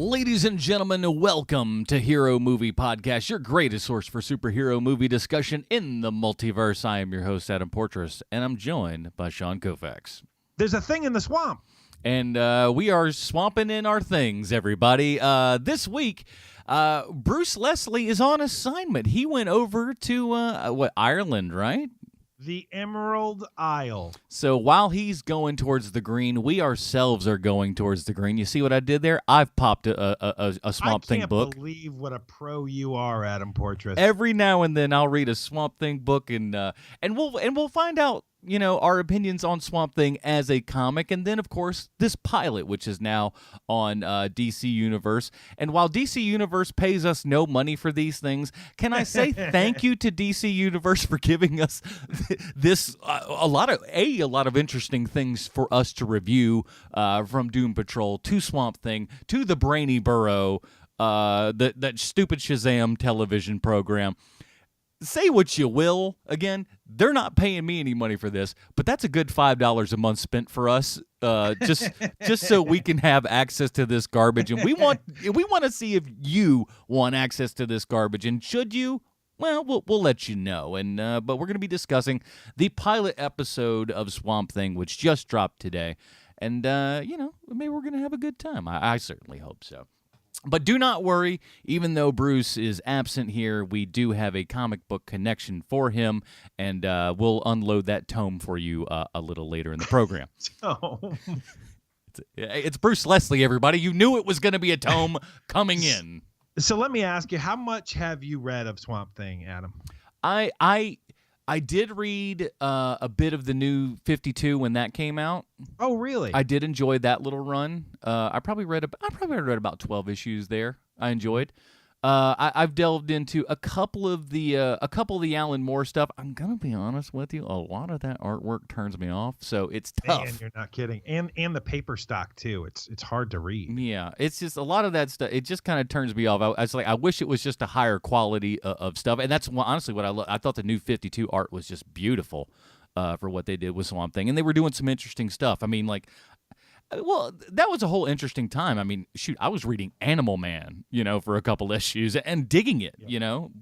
Ladies and gentlemen, welcome to Hero Movie Podcast, your greatest source for superhero movie discussion in the multiverse. I am your host, Adam Portrais, and I'm joined by Sean Koufax. There's a thing in the swamp. And we are swamping in our things, everybody. This week, Bruce Leslie is on assignment. He went over to, Ireland, right? The Emerald Isle. So while he's going towards the green, we ourselves are going towards the green. You see what I did there? I've popped a Swamp Thing book. I can't believe what a pro you are, Adam Portrais. Every now and then I'll read a Swamp Thing book and we'll find out, you know, our opinions on Swamp Thing as a comic, and then of course this pilot, which is now on DC Universe. And while DC Universe pays us no money for these things, can I say thank you to DC Universe for giving us this a lot of interesting things for us to review, from Doom Patrol to Swamp Thing to the Brainy Burrow, that stupid Shazam television program. Say what you will. Again, they're not paying me any money for this, but that's a good $5 a month spent for us, just so we can have access to this garbage. And we want to see if you want access to this garbage. And should you, well, we'll let you know. And but we're going to be discussing the pilot episode of Swamp Thing, which just dropped today. And maybe we're going to have a good time. I certainly hope so. But do not worry, even though Bruce is absent here, we do have a comic book connection for him, and we'll unload that tome for you a little later in the program. It's Bruce Leslie, everybody. You knew it was going to be a tome coming in. So let me ask you, how much have you read of Swamp Thing, Adam? I did read a bit of the new 52 when that came out. Oh, really? I did enjoy that little run. I probably read about 12 issues there. I enjoyed. I've delved into a couple of the Allan Moore stuff. I'm gonna be honest with you, a lot of that artwork turns me off. So it's tough. And you're not kidding. And the paper stock too. It's hard to read. Yeah, it's just a lot of that stuff. It just kind of turns me off. I wish it was just a higher quality of stuff. And that's honestly what I thought the new 52 art was just beautiful for what they did with Swamp Thing, and they were doing some interesting stuff. I mean, well, that was a whole interesting time. I mean, shoot, I was reading Animal Man, for a couple issues and digging it,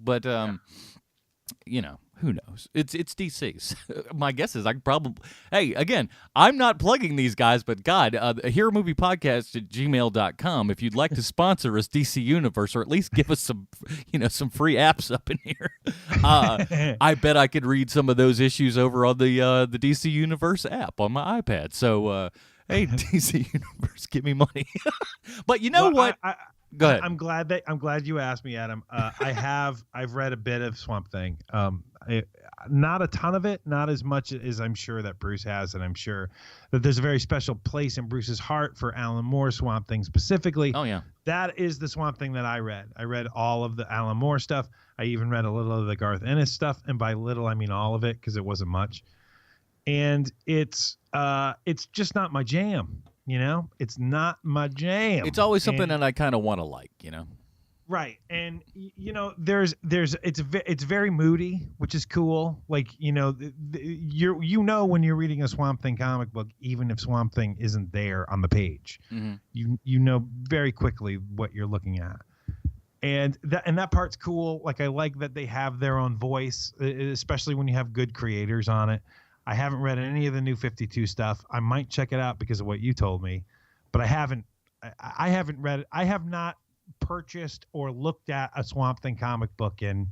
But, who knows? It's DC's. My guess is hey, again, I'm not plugging these guys, but God, a Hero Movie Podcast at gmail.com. If you'd like to sponsor us, DC Universe, or at least give us some free apps up in here. I bet I could read some of those issues over on the DC Universe app on my iPad. So, hey, DC Universe, give me money. But you know what? Go ahead. I'm glad you asked me, Adam. I've read a bit of Swamp Thing. Not a ton of it, not as much as I'm sure that Bruce has, and I'm sure that there's a very special place in Bruce's heart for Allan Moore Swamp Thing specifically. Oh yeah. That is the Swamp Thing that I read. I read all of the Allan Moore stuff. I even read a little of the Garth Ennis stuff, and by little I mean all of it, because it wasn't much. And it's just not my jam, It's not my jam. It's always something that I kind of want to like, Right, and it's very moody, which is cool. Like when you're reading a Swamp Thing comic book, even if Swamp Thing isn't there on the page, you know very quickly what you're looking at. And that part's cool. Like I like that they have their own voice, especially when you have good creators on it. I haven't read any of the new 52 stuff. I might check it out because of what you told me, but I haven't read it. I have not purchased or looked at a Swamp Thing comic book in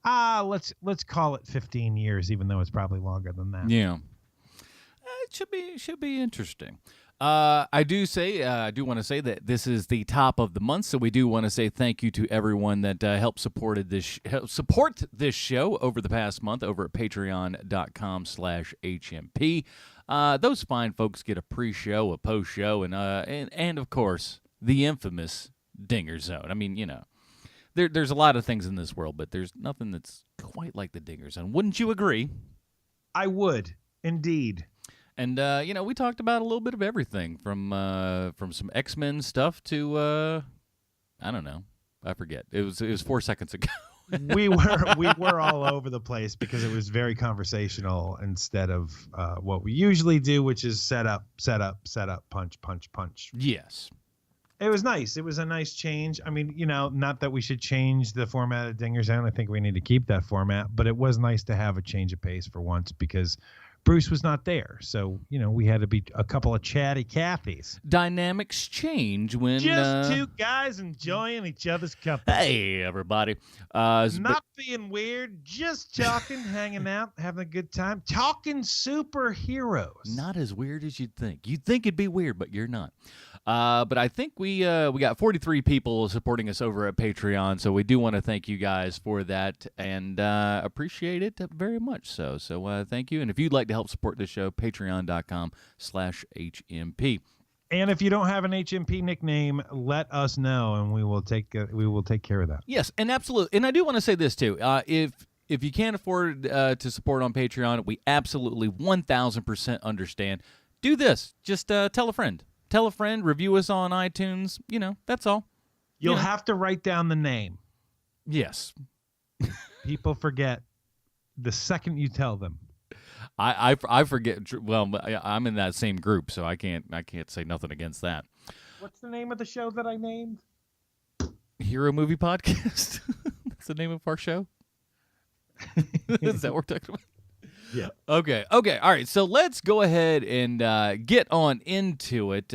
let's call it 15 years, even though it's probably longer than that. Yeah. It should be interesting. I do want to say that this is the top of the month, so we do want to say thank you to everyone that helped support this show over the past month over at patreon.com/HMP. Those fine folks get a pre-show, a post-show, and of course, the infamous Dinger Zone. I mean, there's a lot of things in this world, but there's nothing that's quite like the Dinger Zone. Wouldn't you agree? I would, indeed. And we talked about a little bit of everything from some X-Men stuff to I don't know, I forget. It was 4 seconds ago. we were all over the place because it was very conversational instead of what we usually do, which is set up, punch, punch, punch. Yes. It was nice. It was a nice change. I mean, not that we should change the format of Dinger's End. I think we need to keep that format, but it was nice to have a change of pace for once because Bruce was not there. So, we had to be a couple of chatty Cathys. Dynamics change when... Just two guys enjoying each other's company. Hey, everybody. Not being weird, just talking, hanging out, having a good time, talking superheroes. Not as weird as you'd think. You'd think it'd be weird, but you're not. But I think we got 43 people supporting us over at Patreon, so we do want to thank you guys for that and appreciate it very much so. So thank you. And if you'd like to help support the show, patreon.com/HMP. And if you don't have an HMP nickname, let us know, and we will take care of that. Yes, and absolutely. And I do want to say this too. If you can't afford to support on Patreon, we absolutely 1,000% understand. Do this. Just tell a friend. Tell a friend. Review us on iTunes. That's all. You'll have to write down the name. Yes. People forget the second you tell them. I forget. Well, I'm in that same group, so I can't say nothing against that. What's the name of the show that I named? Hero Movie Podcast. That's the name of our show. Is that what we're talking about? Yeah. Okay. All right. So let's go ahead and get on into it.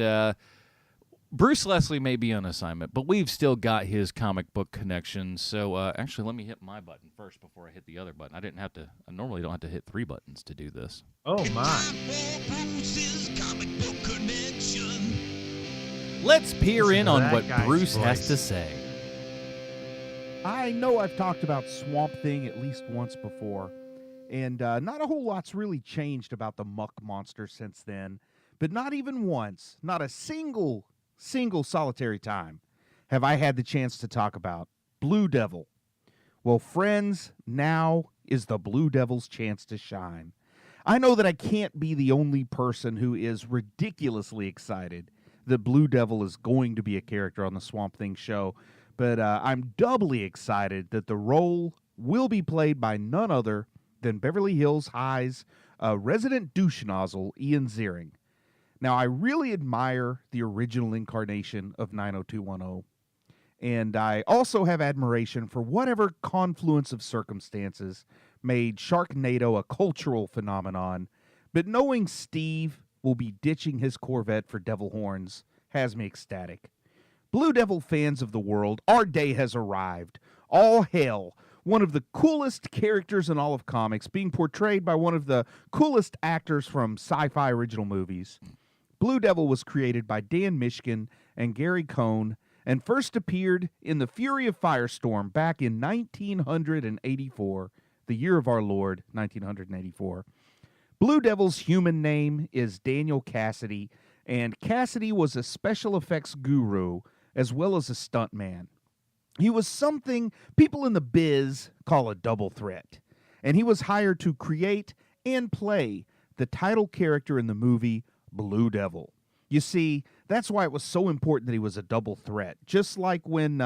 Bruce Leslie may be on assignment, but we've still got his comic book connection. So actually, let me hit my button first before I hit the other button. I normally don't have to hit 3 buttons to do this. Oh my! Let's peer in on what Bruce has to say. I know I've talked about Swamp Thing at least once before, and not a whole lot's really changed about the muck monster since then. But not even once, not a single solitary time have I had the chance to talk about Blue Devil. Well, friends, now is the Blue Devil's chance to shine. I know that I can't be the only person who is ridiculously excited that Blue Devil is going to be a character on the Swamp Thing show, but I'm doubly excited that the role will be played by none other than Beverly Hills High's resident douche nozzle, Ian Ziering. Now, I really admire the original incarnation of 90210, and I also have admiration for whatever confluence of circumstances made Sharknado a cultural phenomenon, but knowing Steve will be ditching his Corvette for Devil Horns has me ecstatic. Blue Devil fans of the world, our day has arrived. All hail, one of the coolest characters in all of comics, being portrayed by one of the coolest actors from sci-fi original movies. Blue Devil was created by Dan Mishkin and Gary Cohn and first appeared in The Fury of Firestorm back in 1984, the year of our Lord, 1984. Blue Devil's human name is Daniel Cassidy, and Cassidy was a special effects guru as well as a stuntman. He was something people in the biz call a double threat, and he was hired to create and play the title character in the movie Blue Devil. You see, that's why it was so important that he was a double threat. Just like when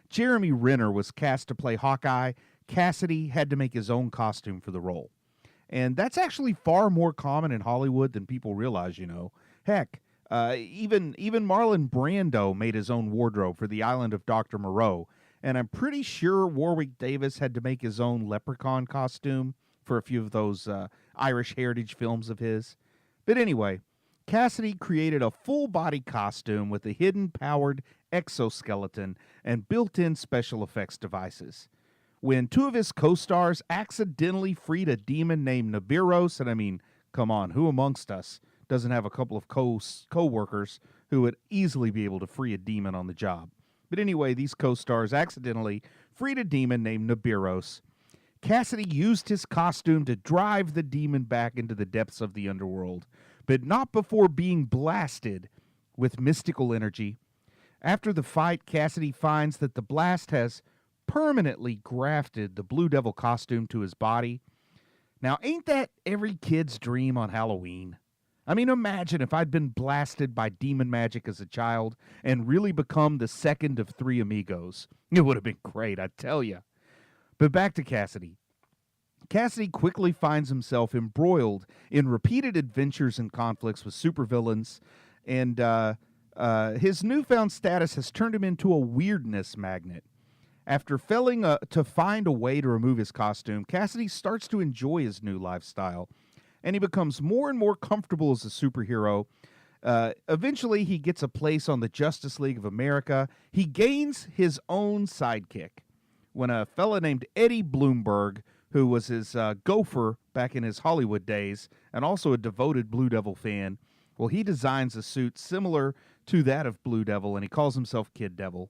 Jeremy Renner was cast to play Hawkeye, Cassidy had to make his own costume for the role. And that's actually far more common in Hollywood than people realize, Heck, even Marlon Brando made his own wardrobe for the Island of Dr. Moreau. And I'm pretty sure Warwick Davis had to make his own leprechaun costume for a few of those Irish heritage films of his. But anyway, Cassidy created a full-body costume with a hidden powered exoskeleton and built-in special effects devices. When two of his co-stars accidentally freed a demon named Nibiros, and I mean, come on, who amongst us doesn't have a couple of co-workers who would easily be able to free a demon on the job? But anyway, these co-stars accidentally freed a demon named Nibiros. Cassidy used his costume to drive the demon back into the depths of the underworld, but not before being blasted with mystical energy. After the fight, Cassidy finds that the blast has permanently grafted the Blue Devil costume to his body. Now, ain't that every kid's dream on Halloween? I mean, imagine if I'd been blasted by demon magic as a child and really become the second of 3 amigos. It would have been great, I tell you. But back to Cassidy. Cassidy quickly finds himself embroiled in repeated adventures and conflicts with supervillains, and His newfound status has turned him into a weirdness magnet. After failing to find a way to remove his costume, Cassidy starts to enjoy his new lifestyle, and he becomes more and more comfortable as a superhero. Eventually, he gets a place on the Justice League of America. He gains his own sidekick when a fella named Eddie Bloomberg, who was his gopher back in his Hollywood days and also a devoted Blue Devil fan, well, he designs a suit similar to that of Blue Devil, and he calls himself Kid Devil.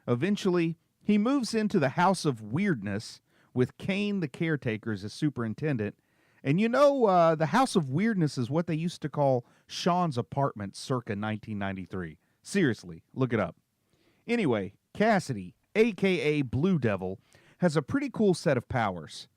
Eventually, he moves into the House of Weirdness with Kane the caretaker as his superintendent. And the House of Weirdness is what they used to call Sean's apartment circa 1993. Seriously, look it up. Anyway, Cassidy, a.k.a. Blue Devil, has a pretty cool set of powers.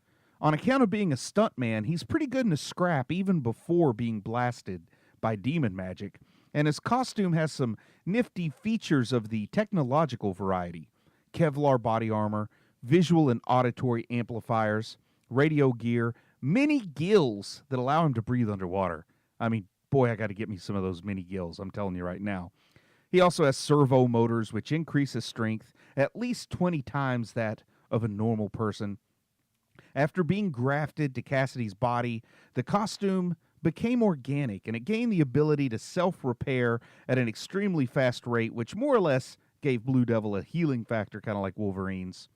On account of being a stuntman, he's pretty good in a scrap even before being blasted by demon magic. And his costume has some nifty features of the technological variety. Kevlar body armor, visual and auditory amplifiers, radio gear, mini gills that allow him to breathe underwater. I mean, boy, I got to get me some of those mini gills, I'm telling you right now. He also has servo motors, which increase his strength at least 20 times that of a normal person. After being grafted to Cassidy's body, the costume became organic, and it gained the ability to self-repair at an extremely fast rate, which more or less gave Blue Devil a healing factor, kind of like Wolverine's.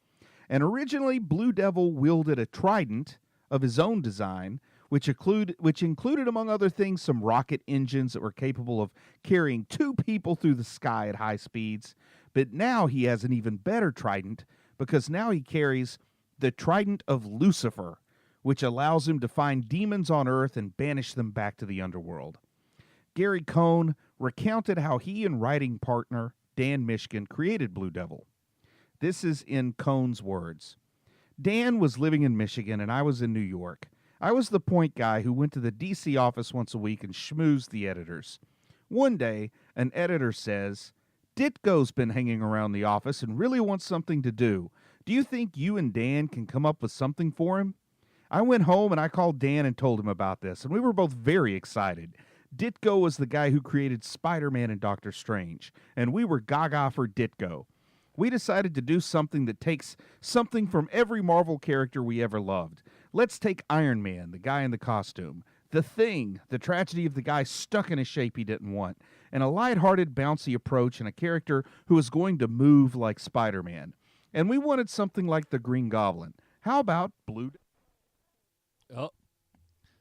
And originally, Blue Devil wielded a trident of his own design, which included, among other things, some rocket engines that were capable of carrying 2 people through the sky at high speeds. But now he has an even better trident, because now he carries the Trident of Lucifer, which allows him to find demons on Earth and banish them back to the underworld. Gary Cohn recounted how he and writing partner Dan Mishkin created Blue Devil. This is in Cohn's words. Dan was living in Michigan and I was in New York. I was the point guy who went to the DC office once a week and schmoozed the editors. One day, an editor says, "Ditko's been hanging around the office and really wants something to do. Do you think you and Dan can come up with something for him?" I went home and I called Dan and told him about this, and we were both very excited. Ditko was the guy who created Spider-Man and Doctor Strange, and we were gaga for Ditko. We decided to do something that takes something from every Marvel character we ever loved. Let's take Iron Man, the guy in the costume, The Thing, the tragedy of the guy stuck in a shape he didn't want, and a lighthearted, bouncy approach and a character who was going to move like Spider-Man. And we wanted something like the Green Goblin. How about Blue? Oh,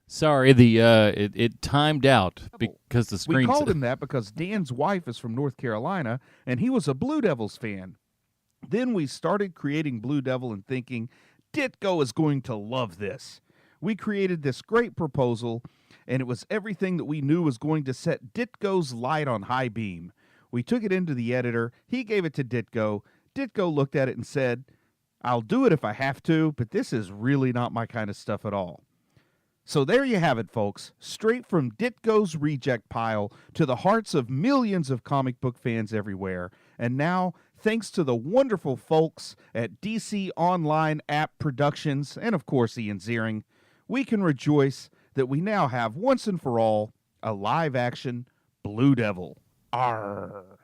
sorry, it timed out because the screen. We called him that because Dan's wife is from North Carolina, and he was a Blue Devils fan. Then we started creating Blue Devil and thinking, Ditko is going to love this. We created this great proposal, and it was everything that we knew was going to set Ditko's light on high beam. We took it into the editor. He gave it to Ditko. Ditko looked at it and said, "I'll do it if I have to, but this is really not my kind of stuff at all." So there you have it, folks. Straight from Ditko's reject pile to the hearts of millions of comic book fans everywhere. And now, thanks to the wonderful folks at DC Online App Productions and, of course, Ian Ziering, we can rejoice that we now have, once and for all, a live-action Blue Devil. Arr!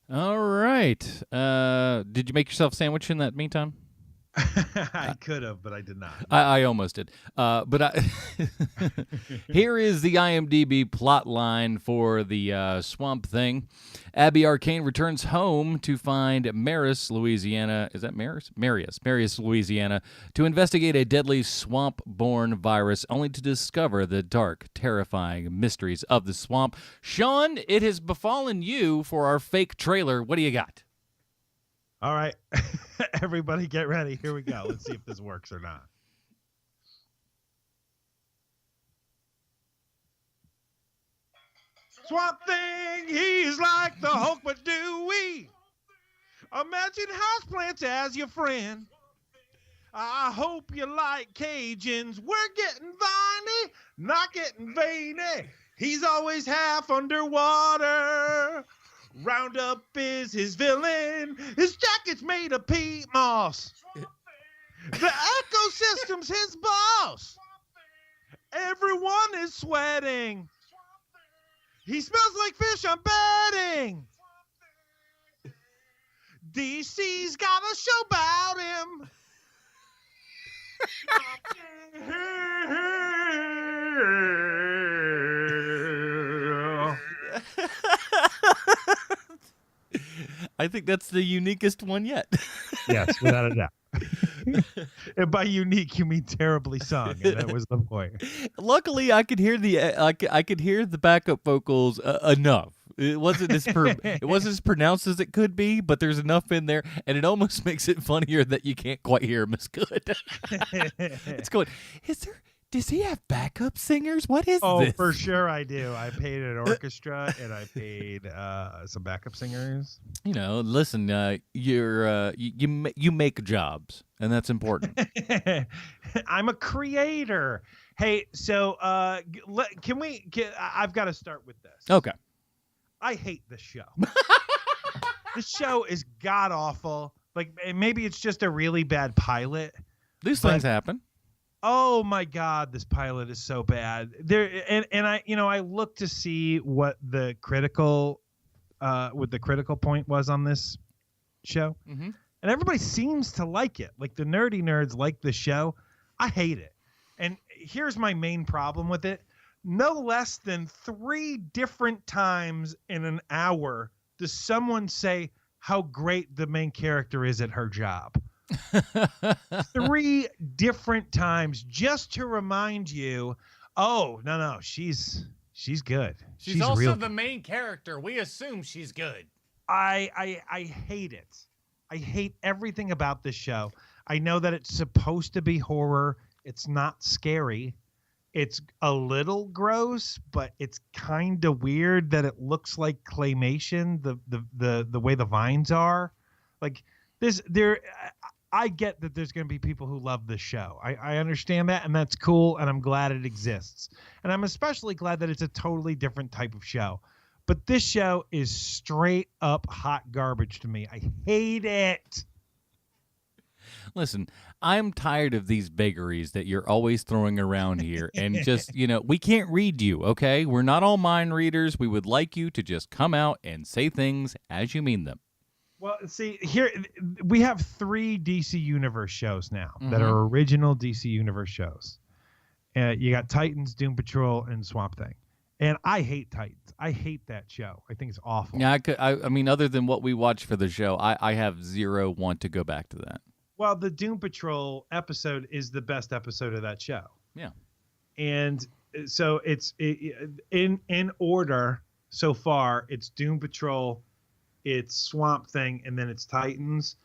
All right. Did you make yourself a sandwich in that meantime? I could have, but I did not. I almost did. But here is the IMDb plot line for the Swamp Thing. Abby Arcane returns home to find Maris, Louisiana. Is that Maris? Marius, Louisiana, to investigate a deadly swamp-borne virus, only to discover the dark, terrifying mysteries of the swamp. Sean, it has befallen you for our fake trailer. What do you got? All right, everybody get ready. Here we go. Let's see if this works or not. Swamp Thing, he's like the Hulk, but do we imagine houseplants as your friend? I hope you like Cajuns. We're getting viney, not getting veiny. He's always half underwater. Roundup is his villain. His jacket's made of peat moss. The ecosystem's his boss. Everyone is sweating. He smells like fish. I'm betting. DC's got a show about him. I think that's the uniquest one yet. Yes, without a doubt. And by unique, you mean terribly sung, and that was the point. Luckily, I could hear I could hear the backup vocals enough. It wasn't it wasn't as pronounced as it could be, but there's enough in there, and it almost makes it funnier that you can't quite hear him as good. It's going. Does he have backup singers? What is this? Oh, for sure I do. I paid an orchestra and I paid some backup singers. You know, listen, you make jobs, and that's important. I'm a creator. Hey, so I've got to start with this. Okay. I hate this show. This show is god awful. Like, maybe it's just a really bad pilot. These things happen. Oh my God, this pilot is so bad. I looked to see what the critical point was on this show, and everybody seems to like it. Like the nerdy nerds like the show. I hate it, and here's my main problem with it: no less than 3 different times in an hour does someone say how great the main character is at her job. 3 different times just to remind you, oh, no, she's good. She's also the main character. We assume she's good. I hate it. I hate everything about this show. I know that it's supposed to be horror. It's not scary. It's a little gross, but it's kind of weird that it looks like claymation, the way the vines are. Like this, I get that there's going to be people who love this show. I understand that, and that's cool, and I'm glad it exists. And I'm especially glad that it's a totally different type of show. But this show is straight up hot garbage to me. I hate it. Listen, I'm tired of these vagaries that you're always throwing around here. And just, we can't read you, okay? We're not all mind readers. We would like you to just come out and say things as you mean them. Well, see, here we have 3 DC Universe shows now that are original DC Universe shows. You got Titans, Doom Patrol, and Swamp Thing. And I hate Titans. I hate that show. I think it's awful. Yeah, I mean, other than what we watched for the show, I have zero want to go back to that. Well, the Doom Patrol episode is the best episode of that show. Yeah. And so it's in order so far. It's Doom Patrol, it's Swamp Thing, and then it's Titans.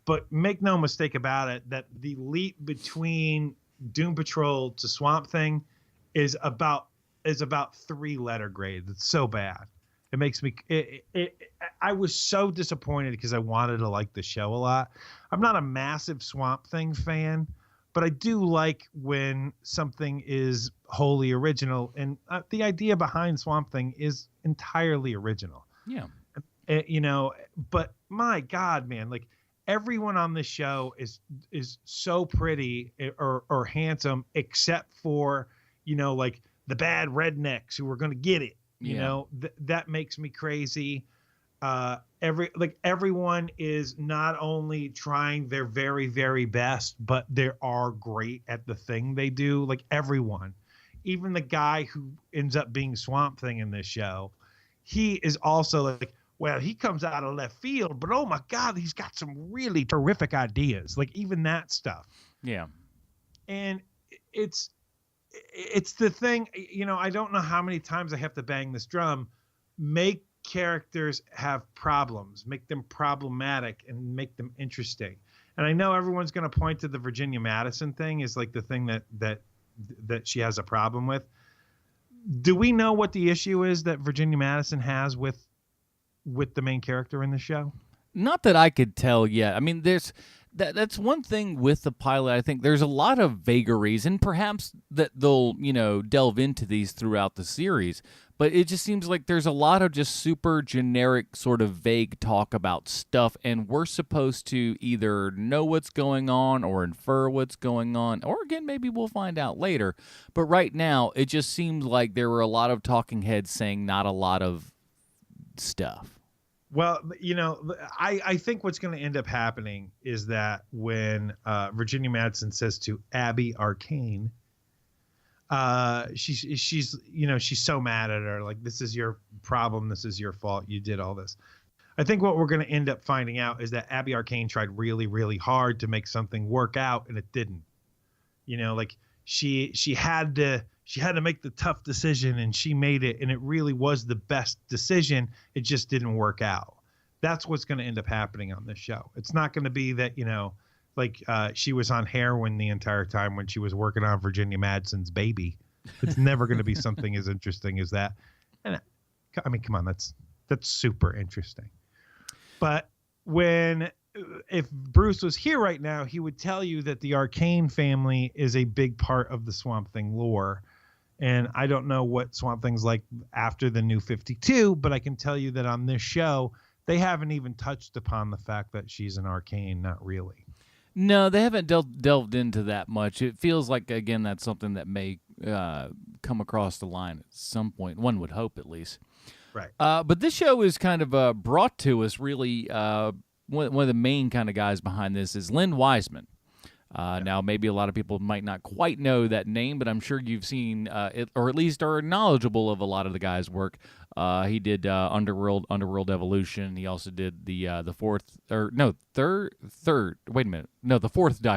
But make no mistake about it, that the leap between Doom Patrol to Swamp Thing is about 3 letter grades. It's so bad. It makes me. I was so disappointed because I wanted to like the show a lot. I'm not a massive Swamp Thing fan, but I do like when something is wholly original, and the idea behind Swamp Thing is entirely original. Yeah. But my God, man, like everyone on this show is so pretty or handsome, except for, like the bad rednecks who are going to get it. That makes me crazy. Everyone is not only trying their very, very best, but they are great at the thing they do. Like everyone, even the guy who ends up being Swamp Thing in this show, he is also like, well, he comes out of left field, but oh my God, he's got some really terrific ideas. Like even that stuff. Yeah. And it's the thing, I don't know how many times I have to bang this drum. Make characters have problems, make them problematic, and make them interesting. And I know everyone's going to point to the Virginia Madison thing is like the thing that she has a problem with. Do we know what the issue is that Virginia Madison has with the main character in the show? Not that I could tell yet. I mean, That's one thing with the pilot. I think there's a lot of vagaries, and perhaps that they'll, delve into these throughout the series. But it just seems like there's a lot of just super generic sort of vague talk about stuff, and we're supposed to either know what's going on or infer what's going on, or again, maybe we'll find out later. But right now, it just seems like there were a lot of talking heads saying not a lot of stuff. Well, I think what's going to end up happening is that when Virginia Madsen says to Abby Arcane, she's so mad at her, like, this is your problem, this is your fault, you did all this. I think what we're going to end up finding out is that Abby Arcane tried really, really hard to make something work out, and it didn't. Like she had to make the tough decision, and she made it, and it really was the best decision. It just didn't work out. That's what's going to end up happening on this show. It's not going to be that, she was on heroin the entire time when she was working on Virginia Madsen's baby. It's never going to be something as interesting as that. And I mean, come on, that's super interesting. But if Bruce was here right now, he would tell you that the Arcane family is a big part of the Swamp Thing lore. And I don't know what Swamp Thing's like after the New 52, but I can tell you that on this show, they haven't even touched upon the fact that she's an Arcane, not really. No, they haven't delved into that much. It feels like, again, that's something that may come across the line at some point. One would hope, at least. Right. But this show is kind of brought to us, really, one of the main kind of guys behind this is Len Wiseman. Now, maybe a lot of people might not quite know that name, but I'm sure you've seen it, or at least are knowledgeable of a lot of the guy's work. He did Underworld Evolution. He also did the fourth Die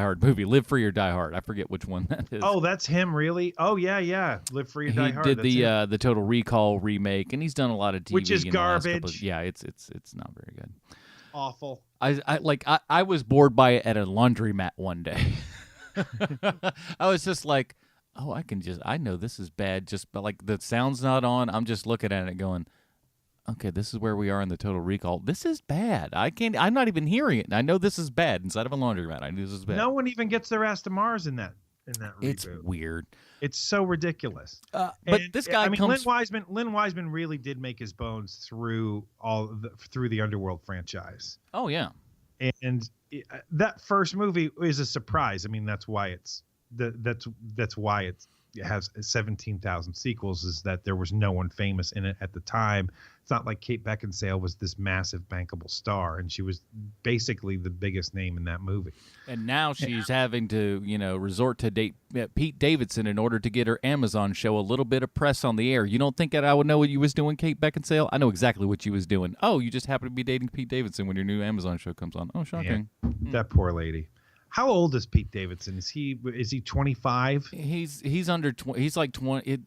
Hard movie, Live Free or Die Hard. I forget which one that is. Oh, that's him, really? Oh, yeah. Live Free or Die Hard. He did the Total Recall remake, and he's done a lot of TV, which is garbage. It's not very good. Awful. I was bored by it at a laundromat one day. I was just like, oh, I know this is bad, but like the sound's not on. I'm just looking at it going, okay, this is where we are in the Total Recall. This is bad. I'm not even hearing it. I know this is bad inside of a laundromat. I knew this is bad. No one even gets their ass to Mars in that reboot. It's weird. It's so ridiculous. But this guy comes. Len Wiseman really did make his bones through the Underworld franchise. Oh yeah. And that first movie is a surprise. I mean, that's why it has 17,000 sequels, is that there was no one famous in it at the time. It's not like Kate Beckinsale was this massive bankable star, and she was basically the biggest name in that movie. And now she's having to, resort to date Pete Davidson in order to get her Amazon show a little bit of press on the air. You don't think that I would know what you was doing, Kate Beckinsale? I know exactly what you was doing. Oh, you just happen to be dating Pete Davidson when your new Amazon show comes on. Oh, shocking. Yeah, that poor lady. How old is Pete Davidson? Is he 25? He's under 20. He's like 20,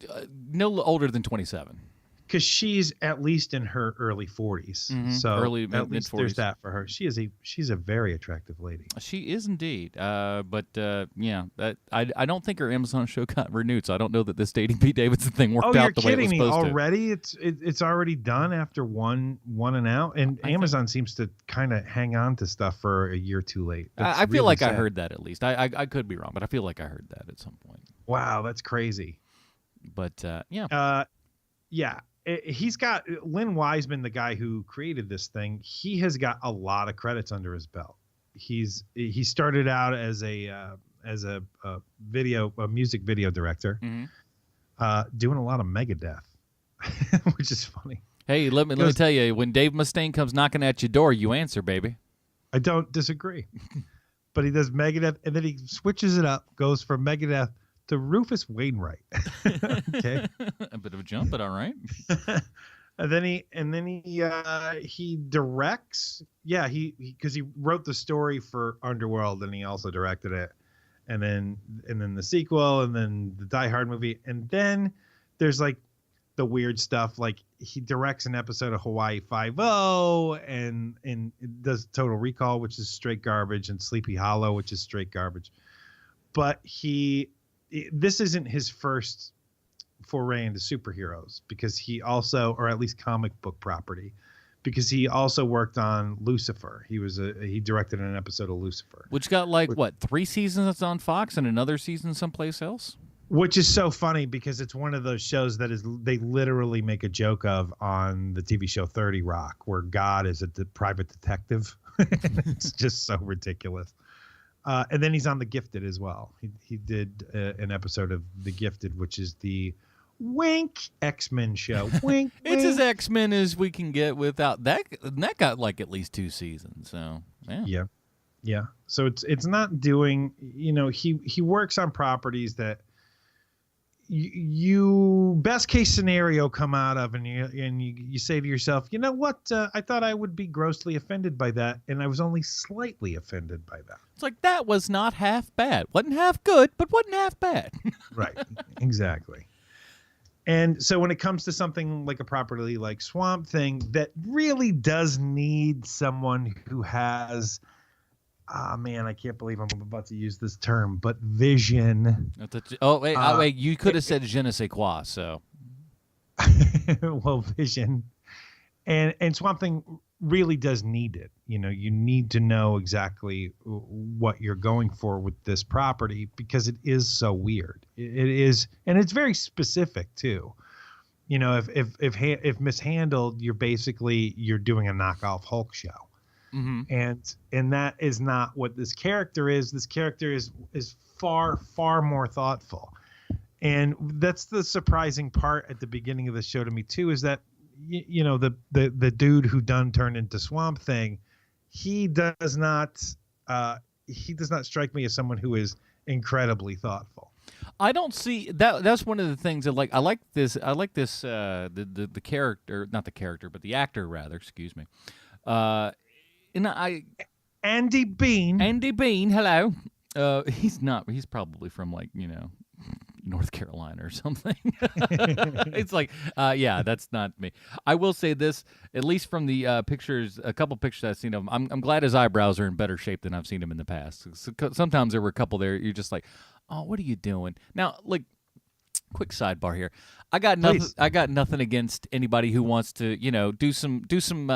no older than 27. Because she's at least in her early 40s. Mm-hmm. So early at least mid-40s. there's that for her. She's a very attractive lady. She is indeed. I don't think her Amazon show got renewed, so I don't know that this dating Pete Davidson thing worked out the way it was supposed to. Oh, you're kidding me already? It's already done after one and out, and Amazon seems to kind of hang on to stuff for a year too late. I feel like sad. I heard that at least. I could be wrong, but I feel like I heard that at some point. Wow, that's crazy. But yeah. He's got Len Wiseman, the guy who created this thing. He has got a lot of credits under his belt. He started out as a music video director, doing a lot of Megadeth, which is funny. Hey, let me tell you, when Dave Mustaine comes knocking at your door, you answer, baby. I don't disagree, but he does Megadeth, and then he switches it up, goes from Megadeth to Rufus Wainwright. Okay, a bit of a jump, but all right. and then he directs. Yeah, because he wrote the story for Underworld, and he also directed it, and then the sequel, and then the Die Hard movie, and then there's like the weird stuff, like he directs an episode of Hawaii Five-0, and does Total Recall, which is straight garbage, and Sleepy Hollow, which is straight garbage. But this isn't his first foray into superheroes, because he also, or at least comic book property, because he also worked on Lucifer. He directed an episode of Lucifer, which got like what 3 seasons on Fox and another season someplace else. Which is so funny because it's one of those shows that they literally make a joke of on the TV show 30 Rock, where God is a private detective. It's just so ridiculous. And then he's on The Gifted as well. He did an episode of The Gifted, which is the wink X-Men show. Wink. It's as X-Men as we can get without that. That got like at least 2 seasons. So yeah. So it's not doing. He works on properties that you best case scenario come out of, and you say to yourself, you know what? I thought I would be grossly offended by that, and I was only slightly offended by that. It's like that was not half bad. Wasn't half good, but wasn't half bad. Right. Exactly. And so when it comes to something like a property like Swamp Thing that really does need someone who has, man, I can't believe I'm about to use this term, but vision. Wait, you could have said je ne sais quoi, so. Well, vision. And Swamp Thing really does need it. You need to know exactly what you're going for with this property because it is so weird. It is, and it's very specific too. If mishandled, you're doing a knockoff Hulk show. Mm-hmm. And that is not what this character is. This character is far, far more thoughtful. And that's the surprising part at the beginning of the show to me too, is that the dude who turned into Swamp Thing, he does not strike me as someone who is incredibly thoughtful. I don't see that. That's one of the things that I like this the character, not the character, but the actor rather, excuse me. Andy Bean, hello. He's probably from North Carolina or something. It's like, yeah, that's not me. I will say this, at least from the pictures, a couple pictures I've seen of him, I'm glad his eyebrows are in better shape than I've seen him in the past. Sometimes there were a couple there, you're just like, oh, what are you doing? Now, quick sidebar here. I got nothing against anybody who wants to, do some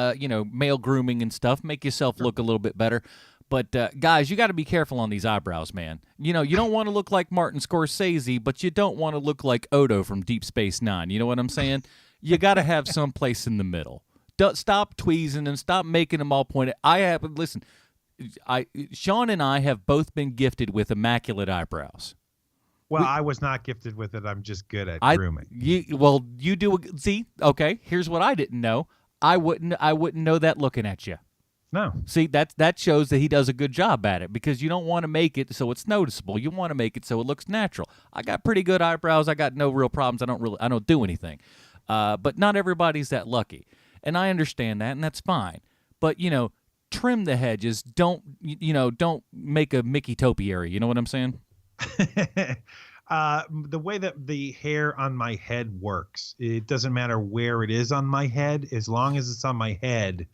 male grooming and stuff, make yourself look a little bit better. But guys, you got to be careful on these eyebrows, man. You don't want to look like Martin Scorsese, but you don't want to look like Odo from Deep Space Nine. You know what I'm saying? You got to have some place in the middle. Stop tweezing them. Stop making them all pointed. Sean and I have both been gifted with immaculate eyebrows. Well, I was not gifted with it. I'm just good at grooming. You do. See, okay. Here's what I didn't know. I wouldn't know that looking at you. No. See, that shows that he does a good job at it, because you don't want to make it so it's noticeable. You want to make it so it looks natural. I got pretty good eyebrows. I got no real problems. I don't do anything. But not everybody's that lucky. And I understand that, and that's fine. But, trim the hedges. Don't make a Mickey topiary. You know what I'm saying? The way that the hair on my head works, it doesn't matter where it is on my head, as long as it's on my head.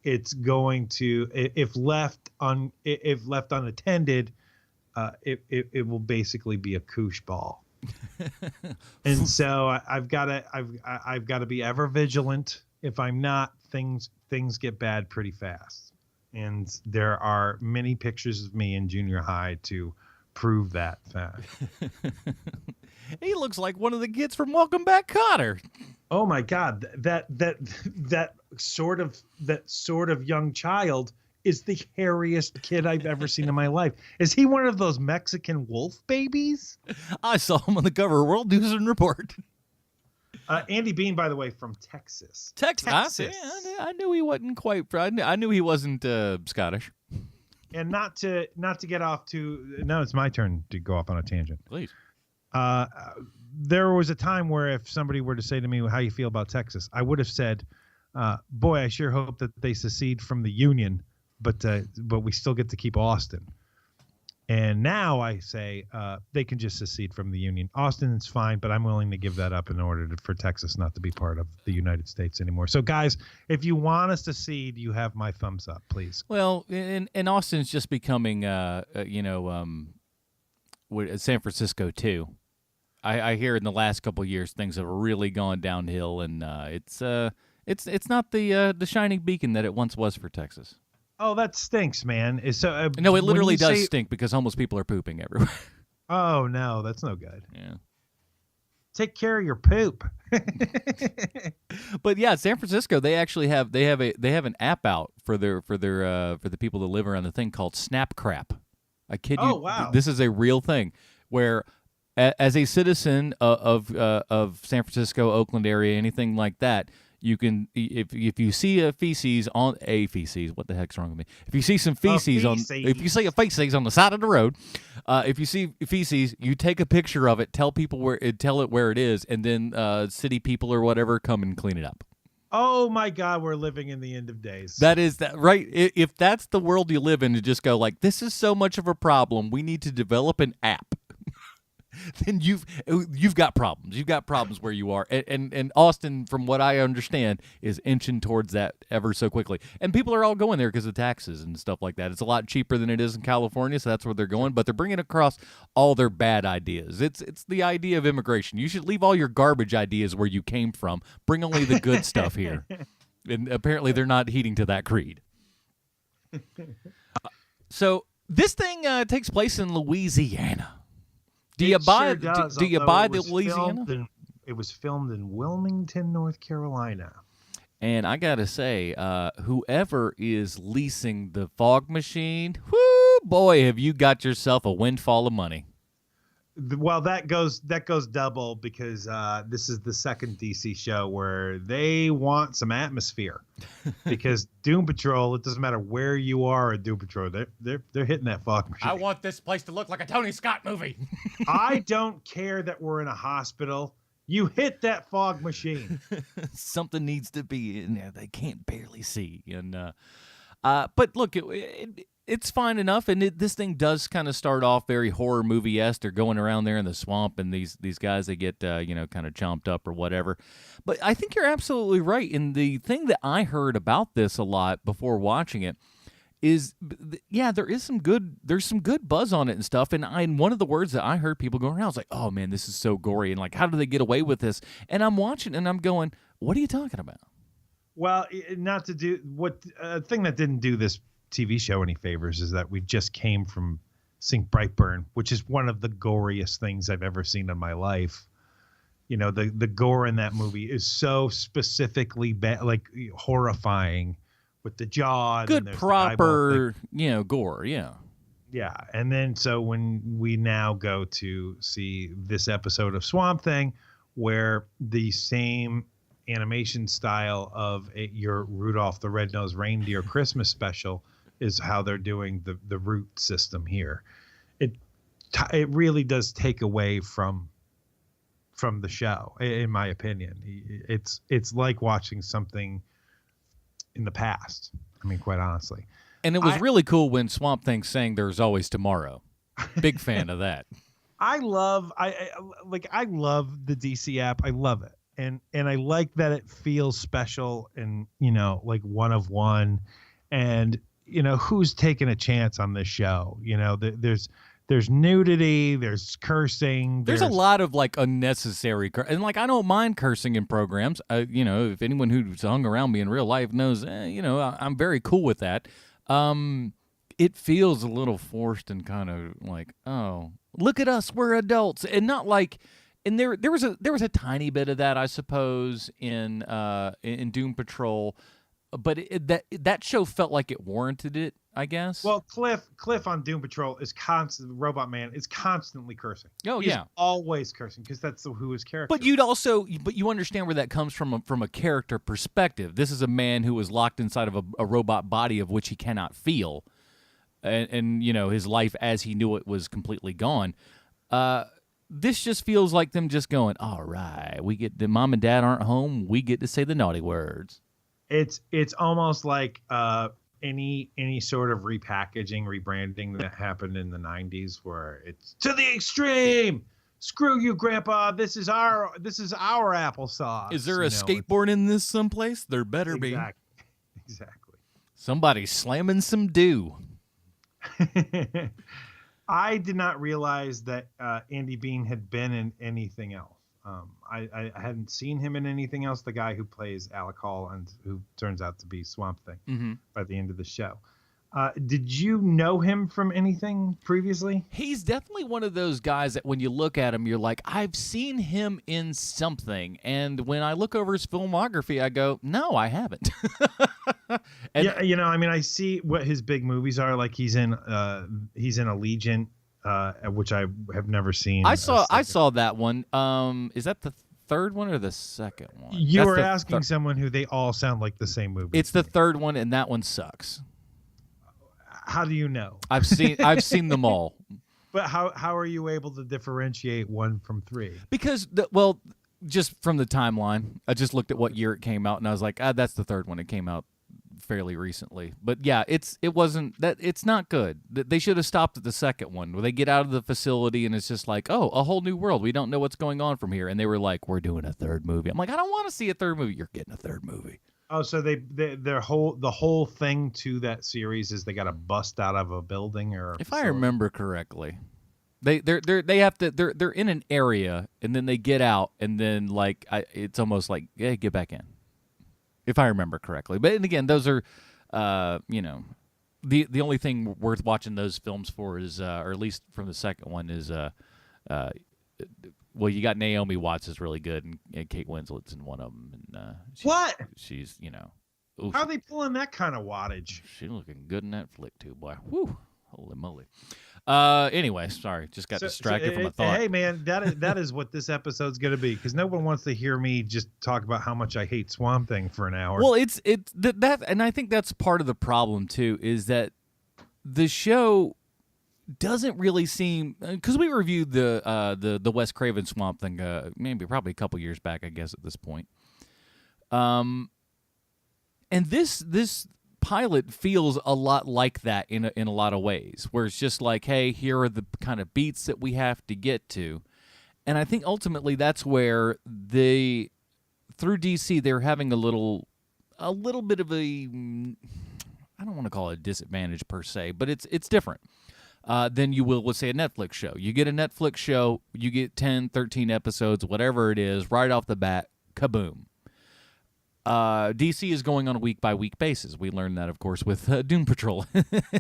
It's going to, if left unattended, it will basically be a koosh ball. And so I've got to be ever vigilant. If I'm not, things get bad pretty fast. And there are many pictures of me in junior high to prove that fact. He looks like one of the kids from Welcome Back, Kotter. Oh my God, that sort of young child is the hairiest kid I've ever seen in my life. Is he one of those Mexican wolf babies? I saw him on the cover of World News and Report. Andy Bean, by the way, from Texas. Texas. I knew he wasn't quite. I knew he wasn't Scottish. And not to get off to. No, it's my turn to go off on a tangent. Please. There was a time where if somebody were to say to me, how you feel about Texas, I would have said, boy, I sure hope that they secede from the Union, but we still get to keep Austin. And now I say they can just secede from the Union. Austin is fine, but I'm willing to give that up in order for Texas not to be part of the United States anymore. So, guys, if you want us to secede, you have my thumbs up, please. Well, and Austin's just becoming, San Francisco too. I hear in the last couple of years things have really gone downhill, and It's not the shining beacon that it once was for Texas. Oh, that stinks, man. So No, it literally does stink because homeless people are pooping everywhere. Oh no, that's no good. Yeah. Take care of your poop. But yeah, San Francisco, they actually have an app out for the people that live around the thing called Snap Crap. I kid you. Oh, wow. This is a real thing where as a citizen of San Francisco, Oakland area, anything like that, you can if you see a feces, what the heck's wrong with me? If you see some feces if you see a feces on the side of the road, if you see feces, you take a picture of it, tell it where it is, and then city people or whatever come and clean it up. Oh my God, we're living in the end of days. That is that right? If that's the world you live in, to just go like, this is so much of a problem, we need to develop an app. Then you've got problems. You've got problems where you are, and Austin, from what I understand, is inching towards that ever so quickly. And people are all going there because of taxes and stuff like that. It's a lot cheaper than it is in California, so that's where they're going. But they're bringing across all their bad ideas. It's the idea of immigration. You should leave all your garbage ideas where you came from. Bring only the good stuff here. And apparently, they're not heeding to that creed. So this thing takes place in Louisiana. Do you buy the Louisiana? It was filmed in Wilmington, North Carolina. And I gotta say, whoever is leasing the fog machine, whoo, boy, have you got yourself a windfall of money. Well, that goes double because this is the second DC show where they want some atmosphere. Because Doom Patrol, it doesn't matter where you are at Doom Patrol, they're hitting that fog machine. I want this place to look like a Tony Scott movie. I don't care that we're in a hospital. You hit that fog machine. Something needs to be in there. They can't barely see. And but look, it's fine enough, and this thing does kind of start off very horror movie-esque. They're going around there in the swamp, and these guys, they get kind of chomped up or whatever. But I think you're absolutely right. And the thing that I heard about this a lot before watching it is, there's some good buzz on it and stuff. And one of the words that I heard people going around was like, "Oh man, this is so gory," and like, how do they get away with this? And I'm watching, and I'm going, "What are you talking about?" Well, not to do what a thing that didn't do this TV show any favors is that we just came from Sink Brightburn, which is one of the goriest things I've ever seen in my life. You know, the gore in that movie is so specifically like horrifying with the jaw. Good proper, gore, yeah. Yeah, and then so when we now go to see this episode of Swamp Thing, where the same animation style of your Rudolph the Red-Nosed Reindeer Christmas special is how they're doing the root system here. It really does take away from the show, in my opinion. It's like watching something in the past. I mean, quite honestly. And it was really cool when Swamp Thing sang "There's Always Tomorrow." Big fan of that. I love the DC app. I love it. And I like that it feels special and, like one of one. And, who's taking a chance on this show? There's nudity, there's cursing. There's a lot of like unnecessary and like, I don't mind cursing in programs. If anyone who's hung around me in real life knows, I'm very cool with that. It feels a little forced and kind of like, oh, look at us, we're adults, and not like. And there was a tiny bit of that, I suppose, in Doom Patrol, but that show felt like it warranted it, I guess. Well, Cliff on Doom Patrol is Robot Man is constantly cursing. Oh, He's yeah, always cursing because that's who his character. But you understand where that comes from a character perspective. This is a man who was locked inside of a robot body of which he cannot feel, and his life as he knew it was completely gone. This just feels like them just going, all right, we get the mom and dad aren't home, we get to say the naughty words. It's almost like any sort of rebranding that happened in the 90s where it's to the extreme. Screw you, Grandpa. This is our applesauce. Is there a skateboard in this someplace? There better be. Exactly. Somebody's slamming some dew. I did not realize that Andy Bean had been in anything else. I hadn't seen him in anything else. The guy who plays Alec Hall and who turns out to be Swamp Thing by the end of the show. Did you know him from anything previously? He's definitely one of those guys that when you look at him, you're like, I've seen him in something. And when I look over his filmography, I go, no, I haven't. Yeah, I mean, I see what his big movies are. Like he's in Allegiant, which I have never seen. I saw that one. Is that the third one or the second one? You were asking someone who they all sound like the same movie. It's the third one, and that one sucks. How do you know? I've seen them all. But how are you able to differentiate 1 from 3? Because just from the timeline, I just looked at what year it came out, and I was like, that's the third one. It came out fairly recently. But yeah, it's not good. They should have stopped at the second one where they get out of the facility and it's just like, oh, a whole new world. We don't know what's going on from here. And they were like, we're doing a third movie. I'm like, I don't want to see a third movie. You're getting a third movie. Oh, so the whole thing to that series is they got to bust out of a building or if I remember correctly. They're in an area and then they get out and then it's almost like, hey, get back in. If I remember correctly. But and again, those are the only thing worth watching those films for is or at least from the second one is well, you got Naomi Watts is really good, and Kate Winslet's in one of them. And she's how are they pulling that kind of wattage? She's looking good in that flick too, boy. Whew, holy moly. Anyway, sorry, just got distracted from a thought. Hey, man, that is what this episode's gonna be because no one wants to hear me just talk about how much I hate Swamp Thing for an hour. Well, it's that, and I think that's part of the problem too, is that the show doesn't really seem because we reviewed the Wes Craven Swamp Thing probably a couple years back, I guess at this point. And this pilot feels a lot like that in a lot of ways, where it's just like, hey, here are the kind of beats that we have to get to, and I think ultimately that's where through DC they're having a little bit of a, I don't want to call it a disadvantage per se, but it's different. Than you will with, say, a Netflix show. You get a Netflix show, you get 10, 13 episodes, whatever it is, right off the bat, kaboom. DC is going on a week-by-week basis. We learned that, of course, with Doom Patrol.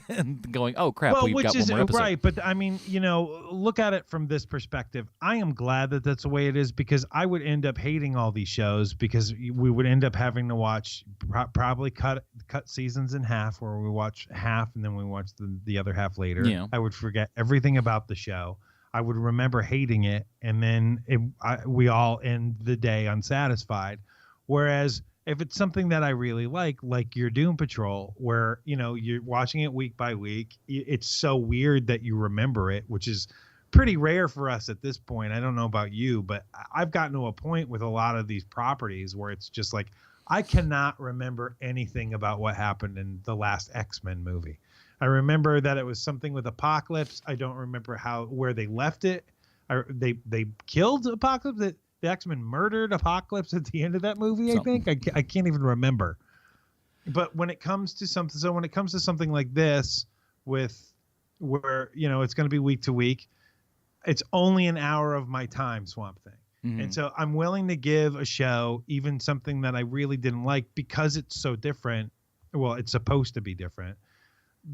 And going, oh, crap, we've got one more episode. Right, but, I mean, look at it from this perspective. I am glad that that's the way it is because I would end up hating all these shows because we would end up having to watch, probably cut seasons in half where we watch half and then we watch the other half later. Yeah. I would forget everything about the show. I would remember hating it, and then we all end the day unsatisfied. Whereas if it's something that I really like your Doom Patrol, where, you're watching it week by week, it's so weird that you remember it, which is pretty rare for us at this point. I don't know about you, but I've gotten to a point with a lot of these properties where it's just like, I cannot remember anything about what happened in the last X-Men movie. I remember that it was something with Apocalypse. I don't remember where they left it. They killed Apocalypse. The X-Men murdered Apocalypse at the end of that movie, I think. I can't even remember. But when it comes to something like this, where it's going to be week to week, it's only an hour of my time, Swamp Thing. Mm-hmm. And so I'm willing to give a show, even something that I really didn't like, because it's so different. Well, it's supposed to be different.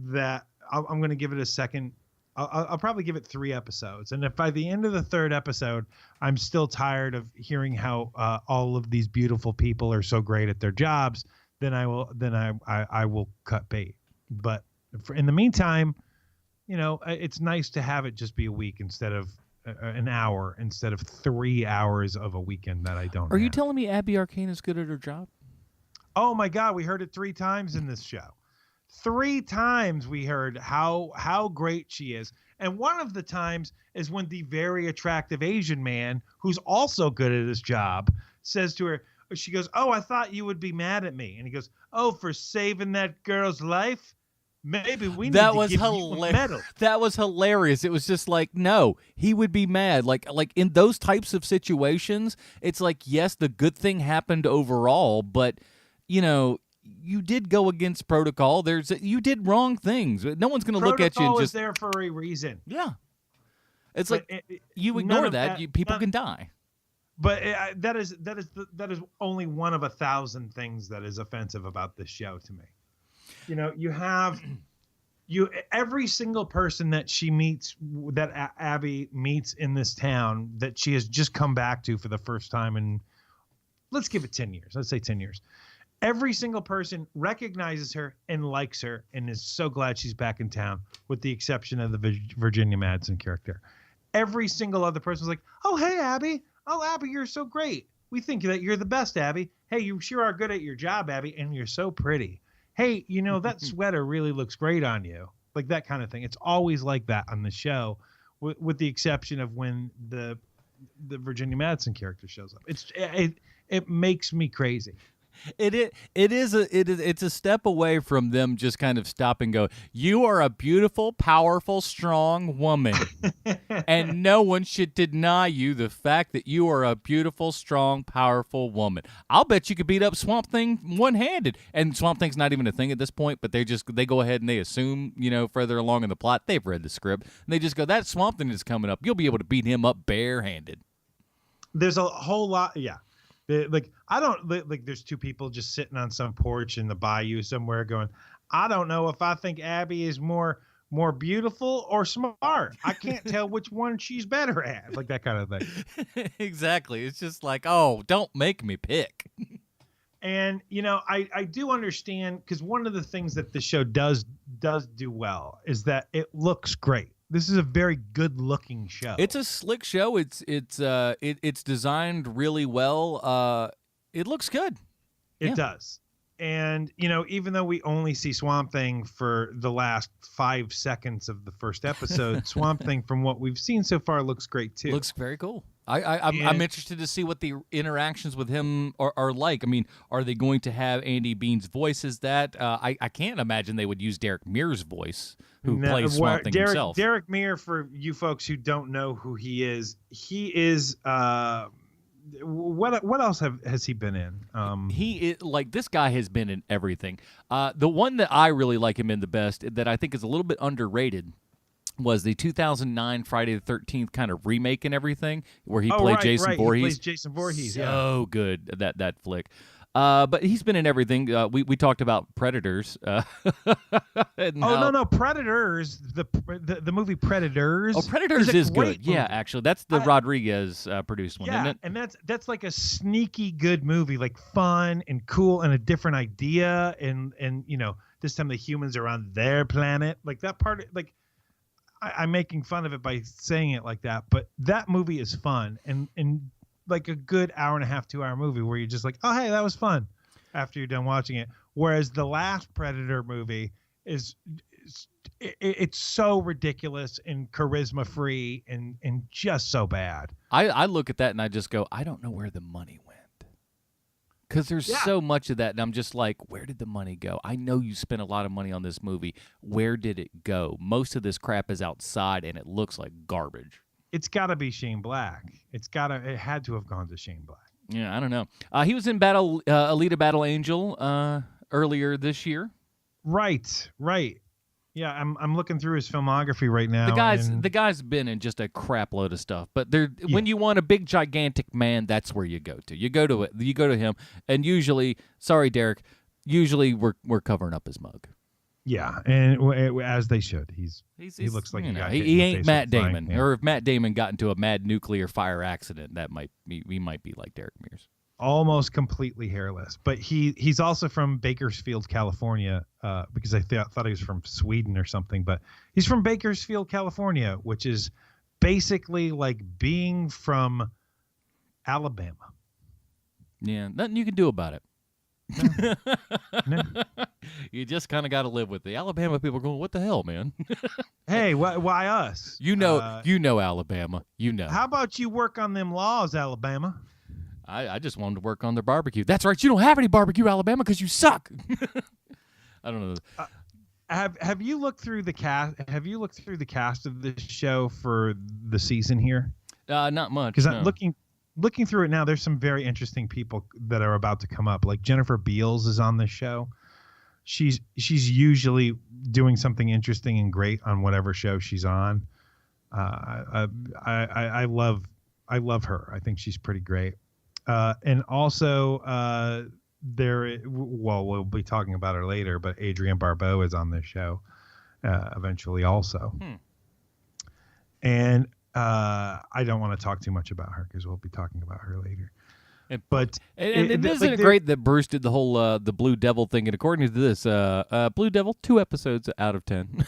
That I'm going to give it a second. I'll probably give it 3 episodes. And if by the end of the 3rd episode, I'm still tired of hearing how all of these beautiful people are so great at their jobs, then I will cut bait. But in the meantime, it's nice to have it just be a week instead of an hour, instead of 3 hours of a weekend that I don't. Are you telling me Abby Arcane is good at her job? Oh my God, we heard it 3 times in this show. 3 times we heard how great she is. And one of the times is when the very attractive Asian man, who's also good at his job, says to her, she goes, "Oh, I thought you would be mad at me." And he goes, "Oh, for saving that girl's life? Maybe we need to give you a medal." That was hilarious. It was just like, no, he would be mad. Like in those types of situations, it's like, yes, the good thing happened overall, but, you did go against protocol. You did wrong things. No one's going to look at you and just. Protocol is there for a reason. Yeah, it's like you ignore that. People can die. But that is only one of 1,000 things that is offensive about this show to me. You know, every single person that she meets, that Abby meets in this town, that she has just come back to for the first time in, let's give it 10 years. Let's say 10 years. Every single person recognizes her and likes her and is so glad she's back in town, with the exception of the Virginia Madsen character. Every single other person was like, oh, hey, Abby. Oh, Abby, you're so great. We think that you're the best, Abby. Hey, you sure are good at your job, Abby, and you're so pretty. Hey, you know, that sweater really looks great on you. Like that kind of thing. It's always like that on the show, with the exception of when the Virginia Madsen character shows up. It makes me crazy. It's a step away from them just kind of stop and go, you are a beautiful, powerful, strong woman. And no one should deny you the fact that you are a beautiful, strong, powerful woman. I'll bet you could beat up Swamp Thing one-handed. And Swamp Thing's not even a thing at this point, but they go ahead and they assume, you know, further along in the plot, they've read the script. And they just go, that Swamp Thing is coming up. You'll be able to beat him up barehanded. There's a whole lot, yeah. There's two people just sitting on some porch in the bayou somewhere going, I don't know if I think Abby is more beautiful or smart. I can't tell which one she's better at. Like that kind of thing. Exactly. It's just like, oh, don't make me pick. And, you know, I do understand, because one of the things that the show does do well is that it looks great. This is a very good-looking show. It's a slick show. It's designed really well. It looks good. It does. And, you know, even though we only see Swamp Thing for the last 5 seconds of the first episode, Swamp Thing, from what we've seen so far, looks great too. Looks very cool. I'm interested to see what the interactions with him are like. I mean, are they going to have Andy Bean's voice as that? I can't imagine they would use Derek Mears' voice, who plays Swamp Thing himself. Derek Mears, for you folks who don't know who he is what else has he been in? He is, like, this guy has been in everything. The one that I really like him in the best, that I think is a little bit underrated, was the 2009 Friday the 13th kind of remake and everything, where he played Jason Voorhees. He plays Jason Voorhees. So good, that flick. But he's been in everything. We talked about Predators. No, Predators. The movie Predators. Oh, Predators is good. Movie. Yeah, actually, that's the Rodriguez produced one, isn't it? And that's like a sneaky good movie, like fun and cool and a different idea. And you know, this time the humans are on their planet. Like that part, like. I'm making fun of it by saying it like that, but that movie is fun and like a good hour and a half, 2 hour movie where you're just like, oh, hey, that was fun after you're done watching it. Whereas the last Predator movie it's so ridiculous and charisma free and just so bad. I look at that and I just go, I don't know where the money went. Because there's so much of that, and I'm just like, where did the money go? I know you spent a lot of money on this movie. Where did it go? Most of this crap is outside, and it looks like garbage. It's got to be Shane Black. It had to have gone to Shane Black. Yeah, I don't know. He was in Alita Battle Angel earlier this year. Right. Yeah, I'm looking through his filmography right now. The guy's been in just a crap load of stuff. But when you want a big gigantic man, that's where you go to. You go to him, and usually, sorry, Derek, we're covering up his mug. Yeah, and as they should. He looks like he ain't Matt Damon. Yeah. Or if Matt Damon got into a mad nuclear fire accident, he might be like Derek Mears. Almost completely hairless, but he's also from Bakersfield, California, because I thought he was from Sweden or something, but he's from Bakersfield, California, which is basically like being from Alabama. Yeah, nothing you can do about it. No. You just kind of got to live with it. The Alabama people are going, what the hell, man? Hey, why us? You know Alabama. You know. How about you work on them laws, Alabama? I just wanted to work on their barbecue. That's right. You don't have any barbecue, Alabama, because you suck. I don't know. Have you looked through the cast? Have you looked through the cast of this show for the season here? Not much. Because I'm looking through it now. There's some very interesting people that are about to come up. Like Jennifer Beals is on this show. She's usually doing something interesting and great on whatever show she's on. I love her. I think she's pretty great. And also we'll be talking about her later, but Adrienne Barbeau is on this show eventually also. And I don't want to talk too much about her because we'll be talking about her later. But isn't it great that Bruce did the whole the Blue Devil thing? And according to this, Blue Devil 2 episodes out of 10.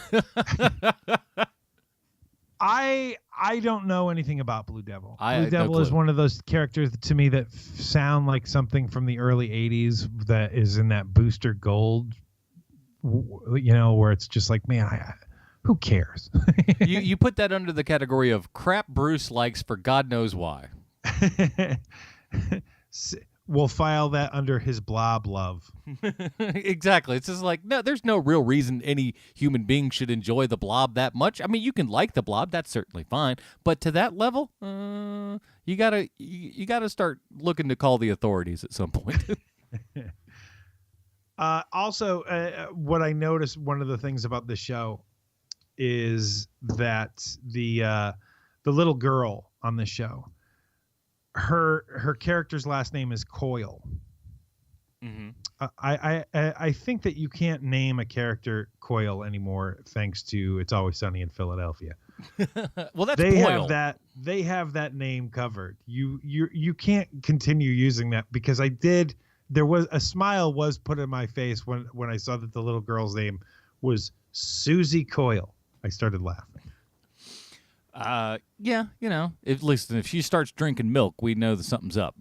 I don't know anything about Blue Devil. Blue Devil is one of those characters to me that sound like something from the early 80s that is in that Booster Gold, where it's just like, man, who cares? you put that under the category of crap Bruce likes for God knows why. We'll file that under his blob love. Exactly. It's just like, no, there's no real reason any human being should enjoy the Blob that much. I mean, you can like the Blob, that's certainly fine, but to that level, you gotta start looking to call the authorities at some point. Also, what I noticed, one of the things about the show is that the little girl on the show, her character's last name is Coyle. Mm-hmm. I think that you can't name a character Coyle anymore thanks to It's Always Sunny in Philadelphia. Well, that's they Coyle. have that name covered. You can't continue using that because there was a smile was put in my face when I saw that the little girl's name was Susie Coyle. I started laughing. Yeah, if she starts drinking milk, we know that something's up.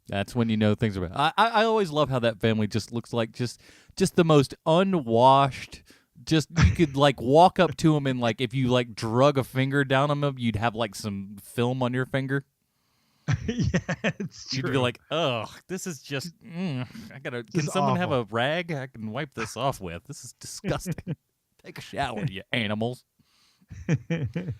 That's when you know things are bad. I always love how that family just looks like just the most unwashed. Just you could like walk up to them and like if you like drug a finger down on them, you'd have like some film on your finger. Yeah, it's true. You'd be like, "Ugh, this is just. Can someone have a rag I can wipe this off with? This is disgusting." Take a shower, you animals. Which,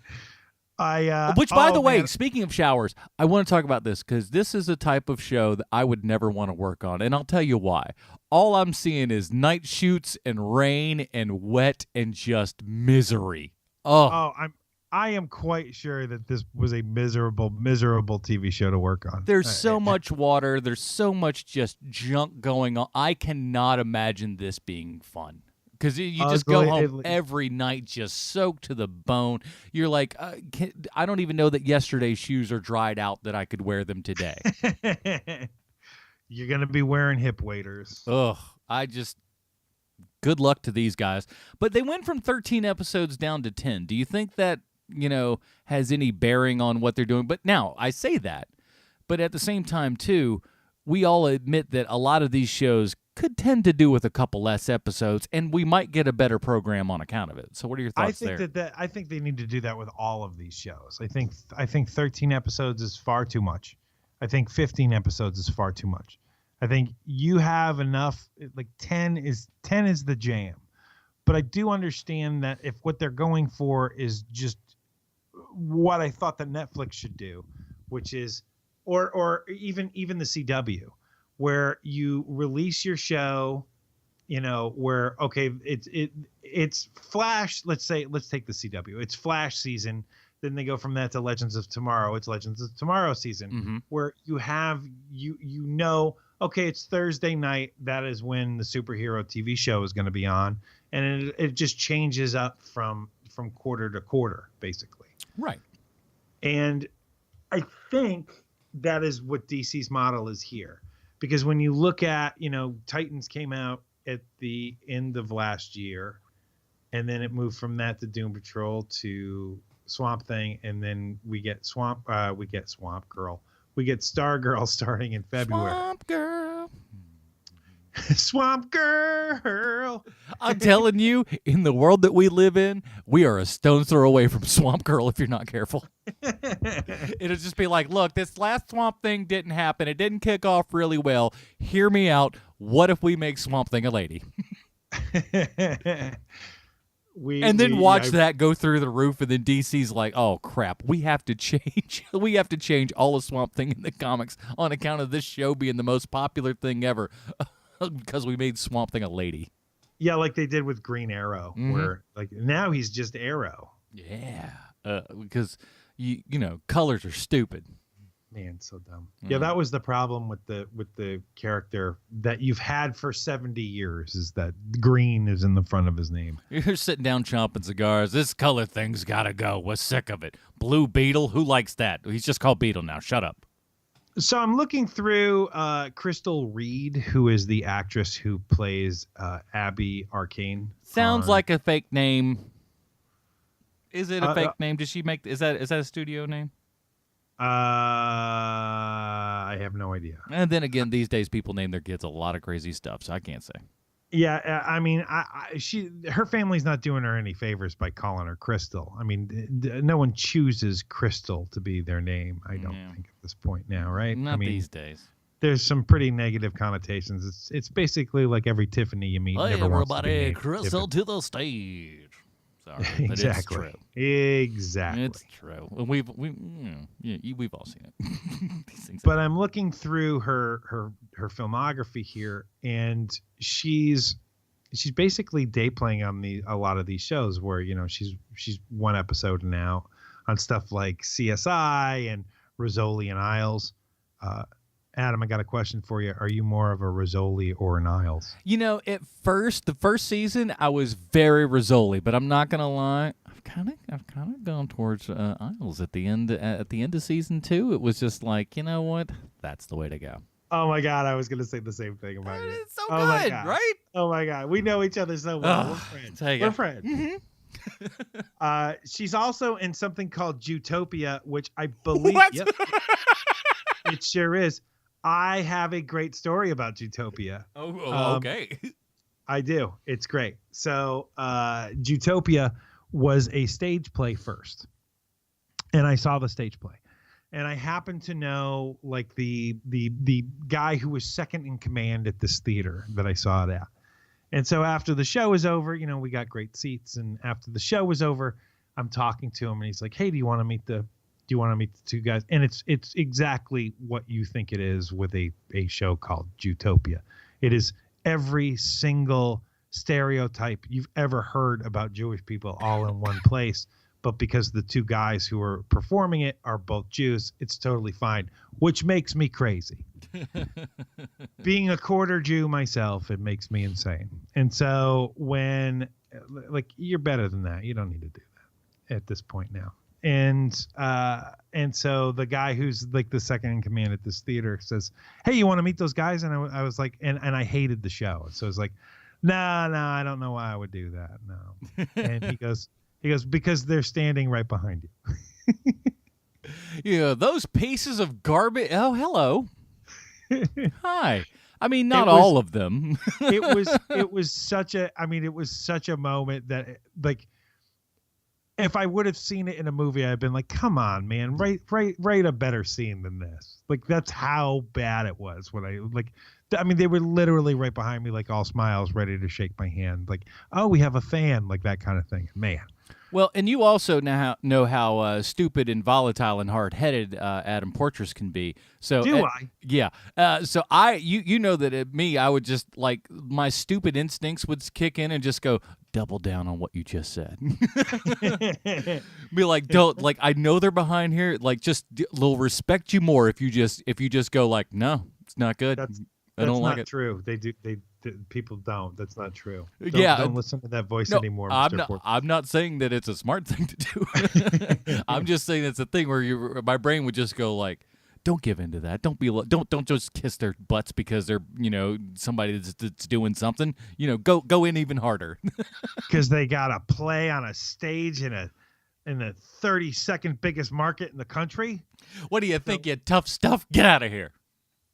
by the way, speaking of showers, I want to talk about this because this is a type of show that I would never want to work on, and I'll tell you why. All I'm seeing is night shoots and rain and wet and just misery. I am quite sure that this was a miserable TV show to work on. There's so much water. There's so much just junk going on. I cannot imagine this being fun. Because you just go home every night just soaked to the bone. You're like, I don't even know that yesterday's shoes are dried out that I could wear them today. You're going to be wearing hip waders. Ugh, good luck to these guys. But they went from 13 episodes down to 10. Do you think that, has any bearing on what they're doing? But now, I say that. But at the same time, too, we all admit that a lot of these shows could tend to do with a couple less episodes, and we might get a better program on account of it. So what are your thoughts there? I think they need to do that with all of these shows. I think 13 episodes is far too much. I think 15 episodes is far too much. I think you have enough, like 10 is the jam. But I do understand that if what they're going for is just what I thought that Netflix should do, which is or even the CW, where you release your show, where okay, it's Flash. Let's take the CW. It's Flash season. Then they go from that to Legends of Tomorrow. It's Legends of Tomorrow season, where you have okay, it's Thursday night. That is when the superhero TV show is going to be on, and it just changes up from quarter to quarter, basically. Right. And I think that is what DC's model is here. Because when you look at, Titans came out at the end of last year, and then it moved from that to Doom Patrol to Swamp Thing, and then we get Swamp Girl. We get Stargirl starting in February. Swamp Girl. Swamp Girl. I'm telling you, in the world that we live in, we are a stone's throw away from Swamp Girl if you're not careful. It'll just be like, look, this last Swamp Thing didn't happen. It didn't kick off really well. Hear me out. What if we make Swamp Thing a lady? And then watch that go through the roof, and then DC's like, oh, crap, we have to change. We have to change all of Swamp Thing in the comics on account of this show being the most popular thing ever because we made Swamp Thing a lady. Yeah, like they did with Green Arrow, where like now he's just Arrow. Yeah, because you know colors are stupid. Man, so dumb. Yeah, that was the problem with the character that you've had for 70 years is that green is in the front of his name. You're sitting down chomping cigars. This color thing's gotta go. We're sick of it. Blue Beetle, who likes that? He's just called Beetle now. Shut up. So I'm looking through Crystal Reed, who is the actress who plays Abby Arcane. Sounds like a fake name. Is it a fake name? Did she make? Is that a studio name? I have no idea. And then again, these days people name their kids a lot of crazy stuff, so I can't say. Yeah, I mean, her family's not doing her any favors by calling her Crystal. I mean, no one chooses Crystal to be their name. I don't think at this point now, right? Not these days. There's some pretty negative connotations. It's basically like every Tiffany you meet. Hey, never everybody, wants to be named Crystal Tiffany. to the stage. Sorry, Exactly. but it's true. Exactly. It's true. We've all seen it. These things. But I'm looking through her filmography here, and she's basically day playing on a lot of these shows where she's one episode now on stuff like CSI and Rizzoli and Isles. Adam, I got a question for you. Are you more of a Rizzoli or an Isles? At first, the first season, I was very Rizzoli, but I'm not gonna lie, I've kind of gone towards Isles at the end. At the end of season 2, it was just like, you know what, that's the way to go. Oh my God, I was gonna say the same thing about you. It's so good, right? Oh my God, we know each other so well. We're friends. We're friends. Mm-hmm. She's also in something called Jutopia, which I believe. What? Yep, it sure is. I have a great story about Jutopia. Okay. I do. It's great. So Jutopia was a stage play first. And I saw the stage play. And I happen to know like the guy who was second in command at this theater that I saw it at. And so after the show was over, we got great seats. And after the show was over, I'm talking to him and he's like, hey, do you want to meet the two guys? And it's exactly what you think it is with a show called Jutopia. It is every single stereotype you've ever heard about Jewish people all in one place. But because the two guys who are performing it are both Jews, it's totally fine, which makes me crazy. Being a quarter Jew myself, it makes me insane. And so when, like, you're better than that. You don't need to do that at this point now. And so the guy who's like the second in command at this theater says, hey, you want to meet those guys? And I was like, and I hated the show. So I was like, no, I don't know why I would do that. No. And he goes, because they're standing right behind you. Yeah, those pieces of garbage. Oh, hello. Hi. I mean, not all of them. it was such a moment that, like, if I would have seen it in a movie, I'd been like, come on, man, write a better scene than this. Like, that's how bad it was when they were literally right behind me, like all smiles, ready to shake my hand. Like, oh, we have a fan, like that kind of thing. Man. Well, and you also know how stupid and volatile and hard-headed Adam Portrais can be. So I? Yeah. So you know that me, I would just like my stupid instincts would kick in and just go double down on what you just said. Be like, don't like. I know they're behind here. Like, just they'll respect you more if you just go like, no, it's not good. I don't like it. That's not true. They do. People don't. That's not true. Don't listen to that voice anymore. I'm not saying that it's a smart thing to do. I'm just saying it's a thing where my brain would just go like, don't give in to that. Don't just kiss their butts because they're somebody that's doing something. Go in even harder. Because they got to play on a stage in the 32nd biggest market in the country. What do you think? You tough stuff. Get out of here.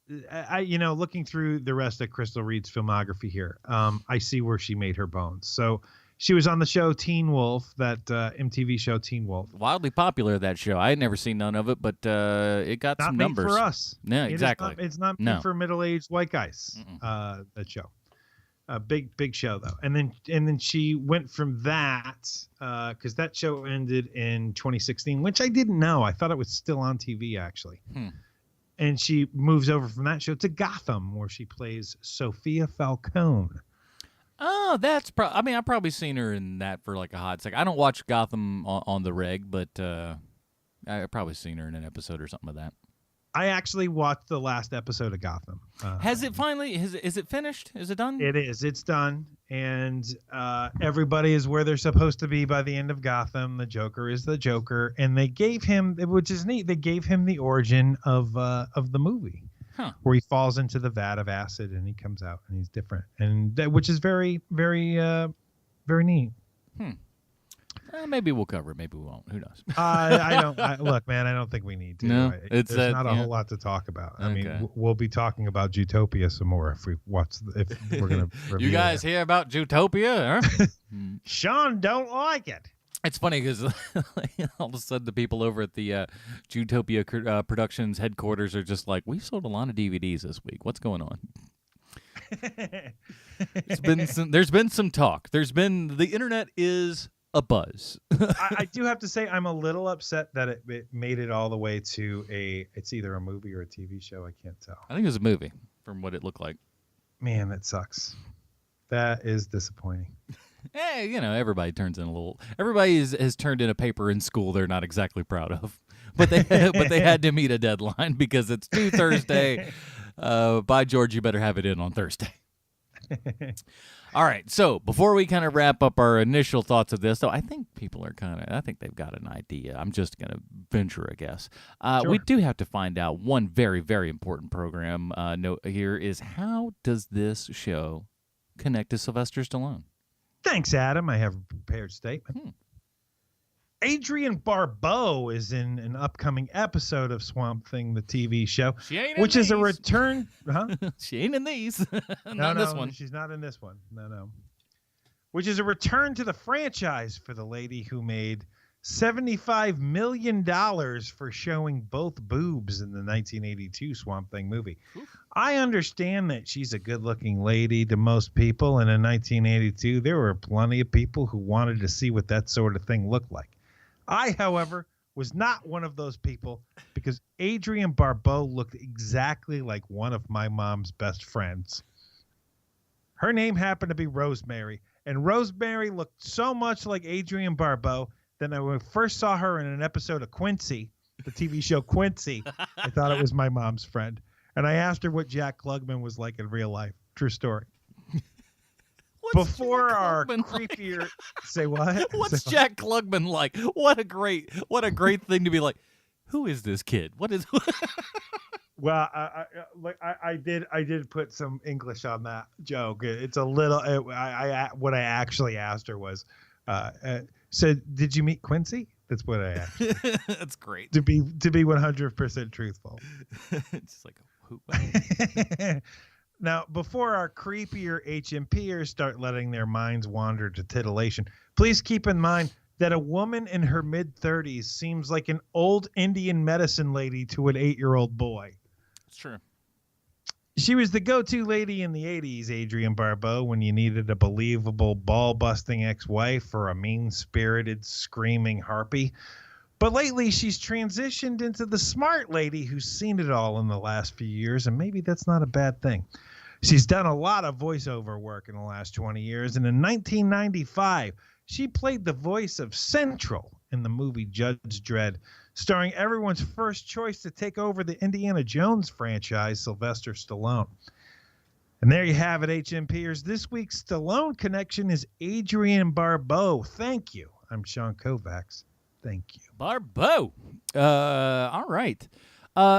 Looking through the rest of Crystal Reed's filmography here, I see where she made her bones. So she was on the show Teen Wolf, that MTV show Teen Wolf. Wildly popular, that show. I had never seen none of it, but it got some numbers. Not made for us. Yeah, exactly. It's not made for middle-aged white guys. That show. Big show though. And then she went from that because that show ended in 2016, which I didn't know. I thought it was still on TV actually. And she moves over from that show to Gotham, where she plays Sophia Falcone. Oh, that's I mean, I've probably seen her in that for like a hot second. I don't watch Gotham on the reg, but I've probably seen her in an episode or something of that. I actually watched the last episode of Gotham. Has it finally? Is it finished? Is it done? It is. It's done, and everybody is where they're supposed to be by the end of Gotham. The Joker is the Joker, and they gave him, which is neat. They gave him the origin of the movie, where he falls into the vat of acid and he comes out and he's different, and which is very, very, very neat. Maybe we'll cover it. Maybe we won't. Who knows? Look, man. I don't think we need to. No, there's not a whole lot to talk about. I mean, we'll be talking about Zootopia some more if we're gonna. You guys hear about Zootopia? Huh? Sean don't like it. It's funny because all of a sudden the people over at the Zootopia Productions headquarters are just like, "We've sold a lot of DVDs this week. What's going on?" There's been some talk. The internet is a buzz. I do have to say I'm a little upset that it made it all the way to it's either a movie or a TV show. I can't tell. I think it was a movie from what it looked like. Man, that sucks. That is disappointing. Hey, everybody turns in a little. Everybody has turned in a paper in school they're not exactly proud of, but they had to meet a deadline because it's due Thursday. By George, you better have it in on Thursday. All right, so before we kind of wrap up our initial thoughts of this, though, I think people are I think they've got an idea. I'm just going to venture a guess. Sure. We do have to find out one very, very important program note here is how does this show connect to Sylvester Stallone? Thanks, Adam. I have a prepared statement. Adrienne Barbeau is in an upcoming episode of Swamp Thing, the TV show, which is a return. Huh? She ain't in these. No, this one. She's not in this one. No. Which is a return to the franchise for the lady who made $75 million for showing both boobs in the 1982 Swamp Thing movie. Oof. I understand that she's a good-looking lady to most people, and in 1982, there were plenty of people who wanted to see what that sort of thing looked like. I, however, was not one of those people because Adrienne Barbeau looked exactly like one of my mom's best friends. Her name happened to be Rosemary, and Rosemary looked so much like Adrienne Barbeau that when I first saw her in an episode of Quincy, the TV show Quincy, I thought it was my mom's friend. And I asked her what Jack Klugman was like in real life. True story. Before our creepier, like? Say what? What's Jack Klugman like? What a great thing to be like. Who is this kid? What is? Well, I did put some English on that joke. It's a little. What I actually asked her was, so did you meet Quincy? That's what I asked. That's great. To be 100% truthful. It's just like who? Now, before our creepier HMPers start letting their minds wander to titillation, please keep in mind that a woman in her mid-30s seems like an old Indian medicine lady to an 8-year-old boy. It's true. She was the go-to lady in the 80s, Adrienne Barbeau, when you needed a believable ball-busting ex-wife or a mean-spirited, screaming harpy. But lately, she's transitioned into the smart lady who's seen it all in the last few years, and maybe that's not a bad thing. She's done a lot of voiceover work in the last 20 years, and in 1995, she played the voice of Central in the movie Judge Dredd, starring everyone's first choice to take over the Indiana Jones franchise, Sylvester Stallone. And there you have it, HMPers. This week's Stallone connection is Adrienne Barbeau. Thank you. I'm Sean Koufax. Thank you. Barbeau. All right.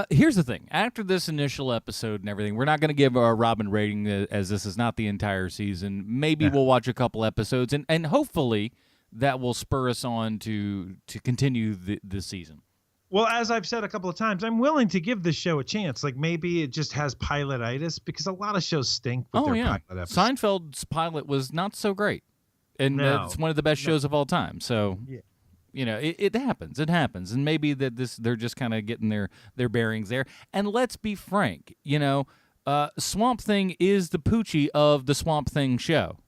Here's the thing. After this initial episode and everything, we're not going to give a Robin rating as this is not the entire season. Maybe we'll watch a couple episodes, and hopefully that will spur us on to continue the season. Well, as I've said a couple of times, I'm willing to give this show a chance. Like maybe it just has pilotitis because a lot of shows stink with their pilot episodes. Seinfeld's pilot was not so great, and it's one of the best shows of all time. So. Yeah. It happens. It happens. And maybe they're just kind of getting their bearings there. And let's be frank, Swamp Thing is the Poochie of the Swamp Thing show.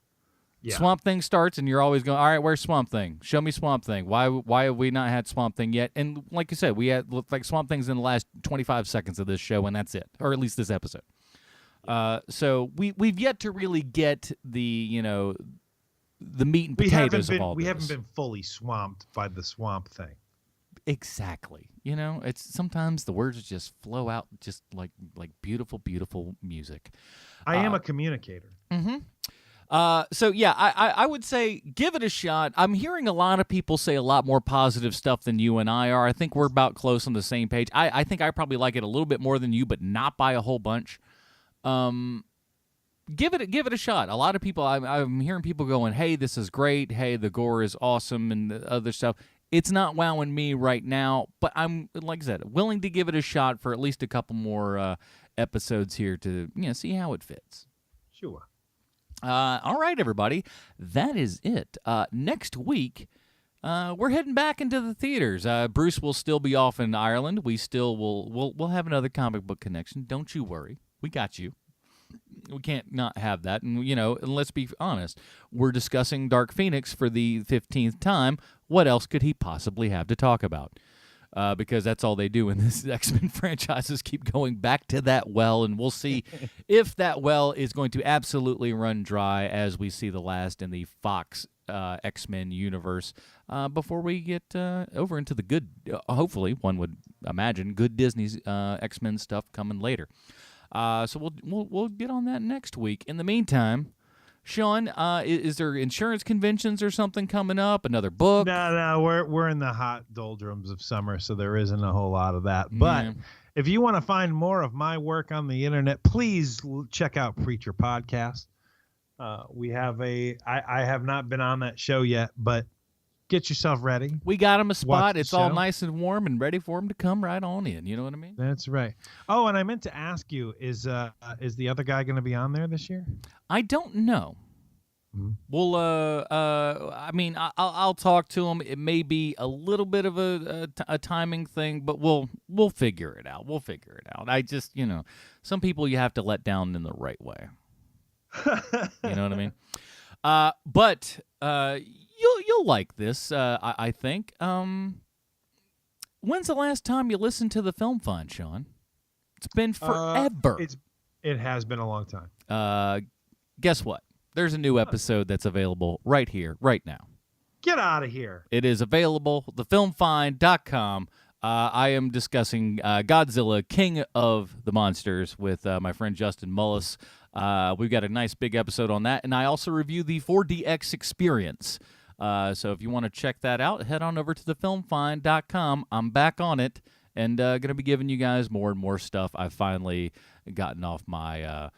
Yeah. Swamp Thing starts and you're always going, all right, where's Swamp Thing? Show me Swamp Thing. Why have we not had Swamp Thing yet? And like you said, we had like Swamp Thing's in the last 25 seconds of this show, and that's it. Or at least this episode. So we've yet to really get the the meat and potatoes of all this. We haven't been fully swamped by the Swamp Thing. Exactly. It's sometimes the words just flow out just like beautiful, beautiful music. I am a communicator. Mm-hmm. So yeah, I would say give it a shot. I'm hearing a lot of people say a lot more positive stuff than you and I are. I think we're about close on the same page. I think I probably like it a little bit more than you, but not by a whole bunch. Give it a shot. A lot of people, I'm hearing people going, "Hey, this is great. Hey, the gore is awesome," and the other stuff. It's not wowing me right now, but I'm, like I said, willing to give it a shot for at least a couple more episodes here to see how it fits. Sure. All right, everybody. That is it. Next week, we're heading back into the theaters. Bruce will still be off in Ireland. We still we'll have another comic book connection. Don't you worry. We got you. We can't not have that. And, and let's be honest. We're discussing Dark Phoenix for the 15th time. What else could he possibly have to talk about? Because that's all they do in this X-Men franchise is keep going back to that well, and we'll see if that well is going to absolutely run dry as we see the last in the Fox X-Men universe before we get over into the good, hopefully, one would imagine, good Disney's X-Men stuff coming later. So we'll get on that next week. In the meantime, Sean, is there insurance conventions or something coming up? Another book? No, we're in the hot doldrums of summer, so there isn't a whole lot of that. But if you want to find more of my work on the internet, please check out Preacher Podcast. We have I have not been on that show yet, but get yourself ready. We got him a spot. It's all nice and warm and ready for him to come right on in. You know what I mean? That's right. Oh, and I meant to ask you, is the other guy going to be on there this year? I don't know. We'll I mean, I'll talk to him. It may be a little bit of a timing thing, but we'll figure it out. We'll figure it out. I just, some people you have to let down in the right way. You know what I mean? But you'll like this, I think. When's the last time you listened to the Film Find, Sean? It's been forever. It has been a long time. Guess what? There's a new episode that's available right here, right now. Get out of here. It is available, thefilmfind.com. I am discussing Godzilla, King of the Monsters, with my friend Justin Mullis. We've got a nice big episode on that, and I also review the 4DX experience. So if you want to check that out, head on over to thefilmfind.com. I'm back on it, and going to be giving you guys more and more stuff. I've finally gotten off my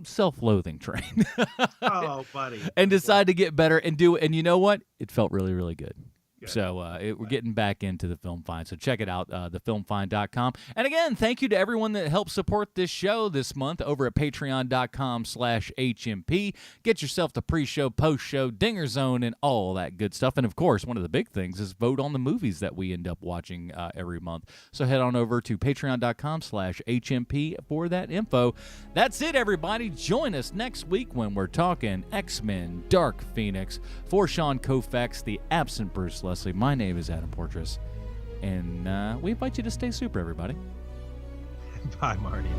self-loathing train. Oh, buddy. And decided to get better and do it. And you know what? It felt really, really good. So we're getting back into the Film Find. So check it out, thefilmfind.com. And again, thank you to everyone that helped support this show this month over at patreon.com/HMP. Get yourself the pre-show, post-show, Dinger Zone, and all that good stuff. And of course, one of the big things is vote on the movies that we end up watching every month. So head on over to patreon.com/HMP for that info. That's it, everybody. Join us next week when we're talking X-Men Dark Phoenix. For Sean Koufax, the absent Bruce Leslie, my name is Adam Portrais, and we invite you to stay super, everybody. Bye, Marty.